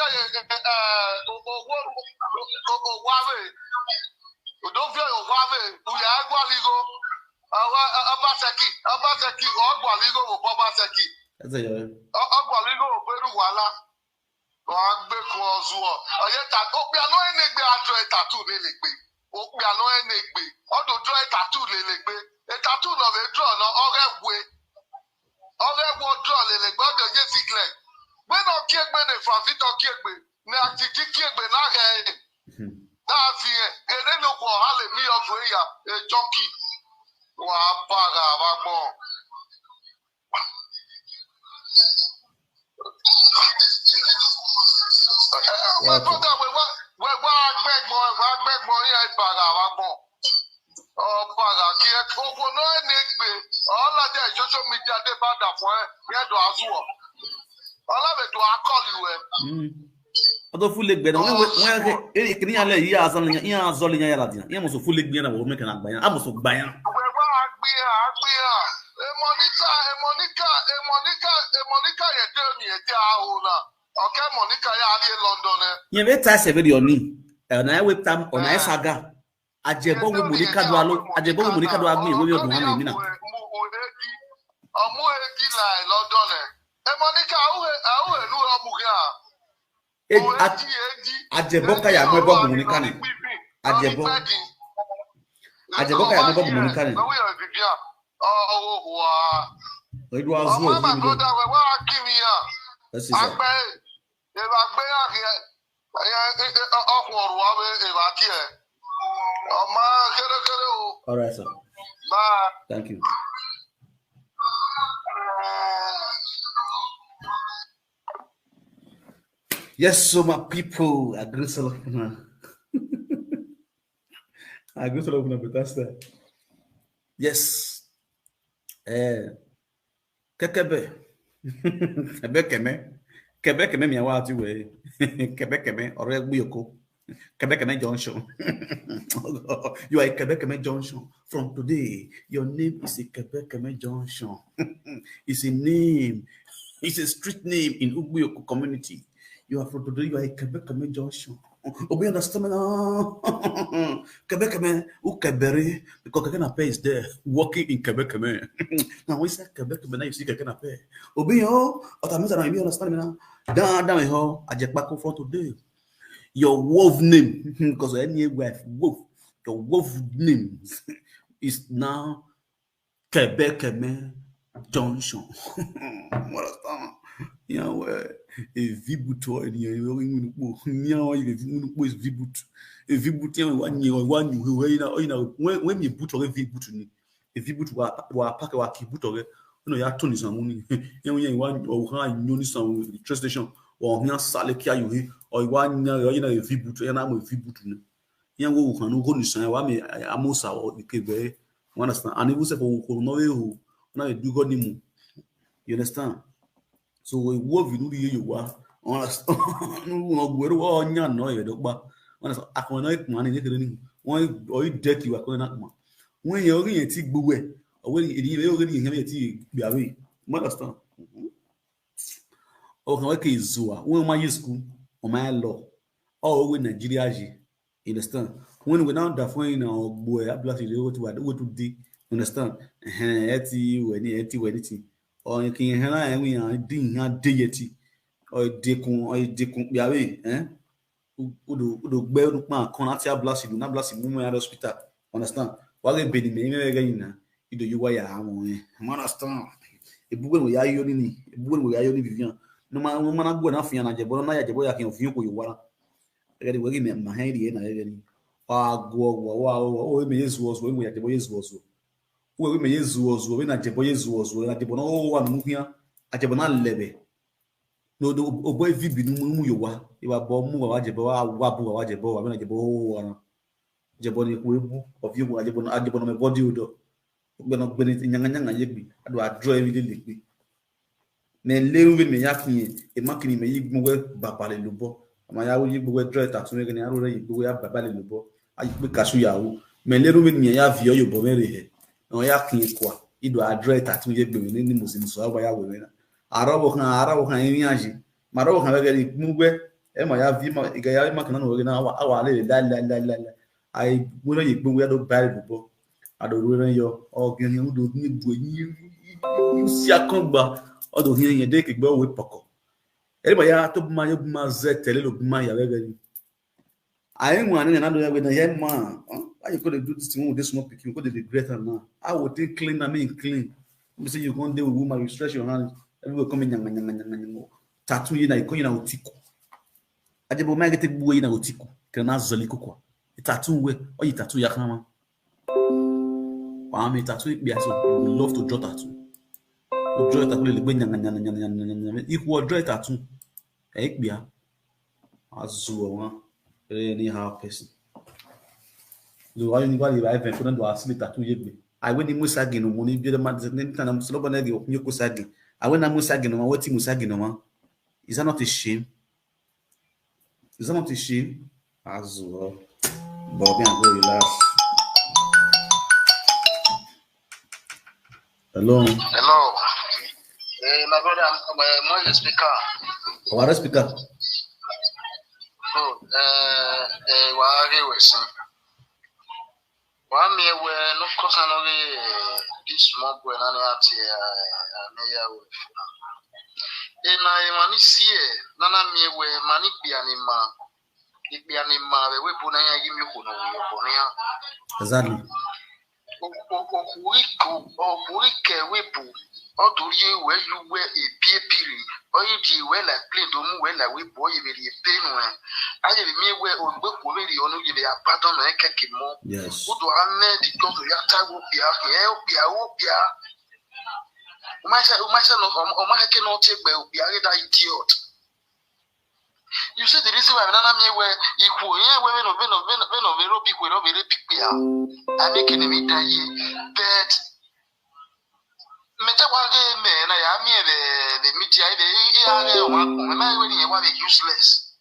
Vito Kiegbe, Natiki Kiegbe Nage. That's it. They look for Halley me of Raya, a junkie. Wapaga, Wagbo. My brother, we beg money, I paga, Wagbo. Oh, paga, Kieko, no, Nick, all of that social media, they bad up where we had to Azure. All of it, do I call you? Ado full leg bena when e kini ale yi azan ya azol ya la dia ya mo so full leg bena wo me kan agba ya amo so gba ya we wa agbiya Monica ye tell me e ti ahuna okay Monica ya ali London ye be ta se video ni na ya web tam ona saga ajebo wo Monica do alo ajebo wo Monica do agbe wo odun ame mi na omu edi la London Monica awu elu omu ga ajebo ka ya mo ebo Monica ni ajebo ka ya mo ebo Monica ni o idu azu o my brother we wa kimi ya agbe e ba gbe ya okworu wa be e ba ki e o ma kere o. All right, sir. Bye. Thank you. Yes, so my people, I agree so I agree so better. Yes. Kekebe. Kebekeme mi awa ti we. Kebekeme ore gbiyoko. Kebekeme Junction. You are a Kebekeme Junction. From today, your name is a Kebekeme Junction. It's a name. It's a street name in Ugbiyoko community. You are from today, you are a Kebekeme Junction. Obi understand me now? Kebekeme, Ukebere, because Kekenape is there, working in Kebekeme. Now we say Kebekeme, now you see Kekenape. Obi, oh, you understand me now? Down, ho, Ajekbako from today. Your wolf name, because any wife, wolf, your wolf name is now Kebekeme Junction. You know, a vibuto in your is vibut. A vibut 1 year or 1 year, when you put a vibut, a vibut were pack or kibut of it, you know, you are Tony Samuni, you one or high some train station or near Salakia you or 1 year, you know, a vibut, and I'm a vibut. Young woman who goes, Amosa or the Kebe, understand, and it was a who know who now do God. You understand? So we wolf you are honest. No, we're no, you don't. But honest, I can not money. One or you deck you are going out. When you're going to take away, or when you're already have a tea, be away. Understand? Okay, Zua. When my school or my law, or when Nigeria, you understand? When we now define our boy, I bless you what to do. Understand? Anything. Or you can have any deity or decon yawe, Udo bear man, Conatia blasting, not blasting woman hospital. Understand? While they been in again, you wire, understand? A book we are only, a book we are only Vivian. No man, woman, go enough and Ajebo, I can feel you were. I got it working in my head, and I get wow, was when we had the boys was. We may use was when Ajebo was when Ajebo no one moving Ajebo na lebe. No, the boy Vibi no you were born move Ajebo, Wabu, Ajebo, when Ajebo, Jebo of you, Ajebo, my body. When I'm going in Yang Yebi, I do a draw every then living me yaki, a marking me move Babali Lubo. My hour you go dread at making an arrow, you go up Babali Lubo. I pick a suya, may little with me have you bomeri. No yaki qua, you do a dread at me being Muslim, so I will. Arabo can any Maro can get move. Emma have you, Gaya Macan, our lady, I wouldn't you go where the Bible. I don't know your organ, you do you see a comba. Although here they could go with Poco. Everybody had to my Z tell you my already. I am one another with a young man. I could do this thing with this smoke, you could be greater now. I would think clean, I mean clean. You say you can't deal with woman, you stretch your hands, and will come in tattoo you like going out tico. ajebo magete buwe ina otiku kana zoliko kwa tattoo we or you tattoo yakama me tattoo be so you love to draw tattoo o draw tattoo le gbe nyanya equal draw tattoo bia azu won anyhow person lo wa ni ba le ba even ko do asili tattoo yegbe I when the musagi no money be the man na muslo bana ge opnyo kusagi I when na musagi no what musagi no is that not a shame? Is that not a shame? As well. Bobby and go relax. Hello. Hello. My brother, I'm the speaker. What a speaker? Good. What are you saying? One me where no course I know this smoke when I at here. I money see Nana me where money be anima. It be anima, the way Punaya give you Punoya. Exactly. Week, whipple. Or do you where you wear a beer period? Or if you wear like plain to move well like we boy very pain when I have me where on book already on you they are pardon and kicking more. Yes. Who do I made it go to your time will be out here, will be out. Myself, or my cannot take by be that idiot. You said the reason why I'm here where equal, women of very big, we're not very big. I'm making a midday, but. Meta wage me na ya me the media the useless.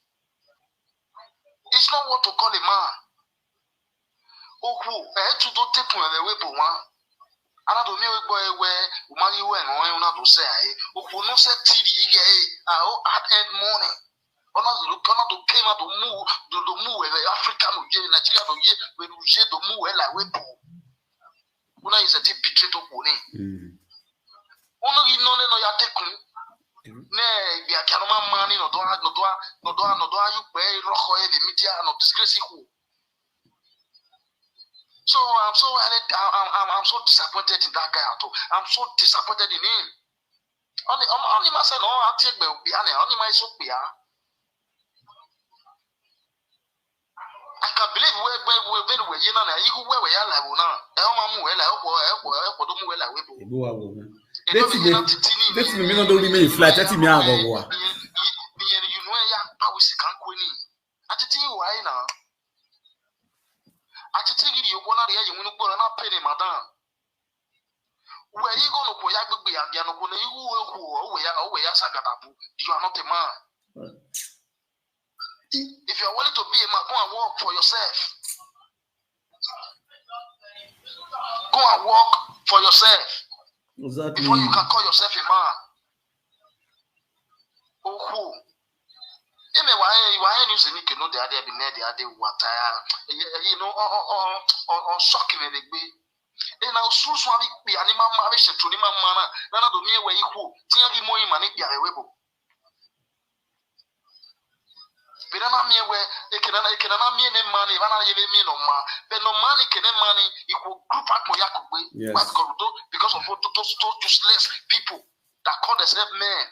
It's not what to call a man. Oku to do take the way for one. Another me boy where money when not to say Oku no set TV at end morning. Another cannot came out to move the African Nigeria when you say to move like we po. Una is a tip picture to Pony. Ono gi no no ya tekun ne bi akanoma mani no do you pay roko e the media no disgrace who. So I'm so disappointed in that guy at all. I'm so disappointed in him. Only man say no I take be obi ane only my so bia. I can believe where you know na you where we are like now. E o ma mu we like e do mu we like we. Let's me no do me flat let me go go. You know ya awisi kan ko ni. Atiti why na? Atiti gidi yo bona ya yemu gbo na pay ni madam. Where you go no ko ya gbegbe ya bia no ko na iwu eku o we ya sagatabu. You are not a man. If you are willing to be a man, go and work for yourself. Go and work for yourself. Exactly. Before you can call yourself a man. Oh, who? Why you say you know the idea be made the idea what you know or shocking the big. And now so be animal marriage to the man. None of the mere way you who think more money be available. But I'm here where it cannot mean money, when I give me no man, but no money can money equal group at Moyaku. Yes. Because of those useless people that call themselves men.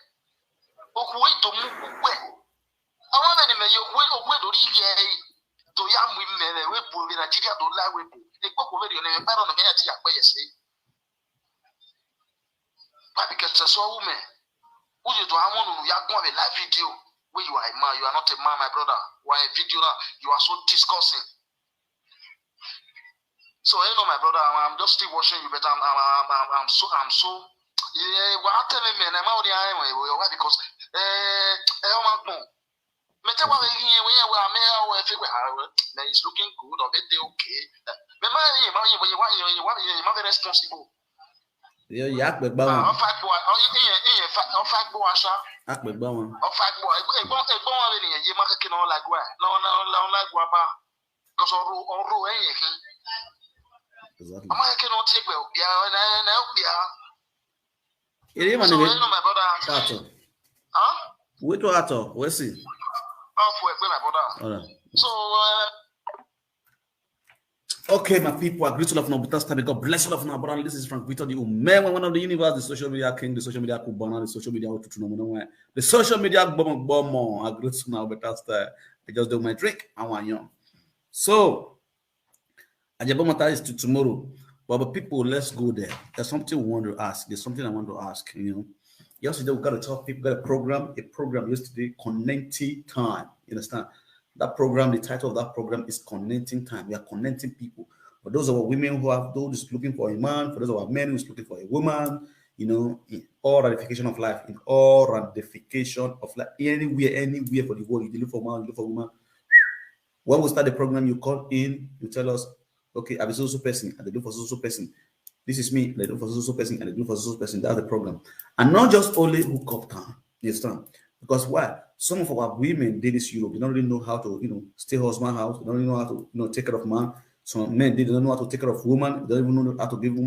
Oh, wait to move away. I want to make you wait away to live to young women, we will in Nigeria to lie with you. They go over your name, but on the head, you say. But because there's a woman who you do, I want to have a live video. When you are a man, you are not a man, my brother. Why a video now? You are so disgusting. So you know, my brother, I'm just still watching you, but I'm so. Yeah, what I tell me, man, I'm out there anyway. Why? Because it's looking good or okay. But man, you are responsible. Yeah, yak be ba won. Fact boy, fact boy asha. Ak be ba won. Fact boy, e bon wa ni ye ma ke no like why? No like wa ba. Cause oro enye hin. Exactly. Ama ke no take we bia na bia. Ere ma So ne. you know my brother. Ato. Huh? Wait to ato. We see. Oh, for my brother. All right. So Okay, my people, I greet you of now. God bless you of now, brother. This is Frank Victor, the Umenmwan, one of the universe, the social media king, the social media kubana, the social media the social media bomb. I greet you now, but I just do my drink. I want you. So, ajebo is to tomorrow. But people, let's go there. There's something we want to ask. There's something I want to ask. Yesterday we got to tell people, got a program yesterday, connecting time. You understand? That program, the title of that program is Connecting Time. We are connecting people. For those of our women who have those looking for a man, for those of our men who's looking for a woman, in all ramification of life, in all ramification of life, anywhere for the world, you look for a man, you look for a woman. When we start the program, you call in, you tell us, okay, I'm a social person, and they do for social person. This is me, they do for social person, and they do for social person. That's the program. And not just only hook up time, you understand? Because why? Some of our women did this Europe. They don't really know how to, stay husband house. They don't really know how to, take care of man. Some men, they don't know how to take care of woman. They don't even know how to give woman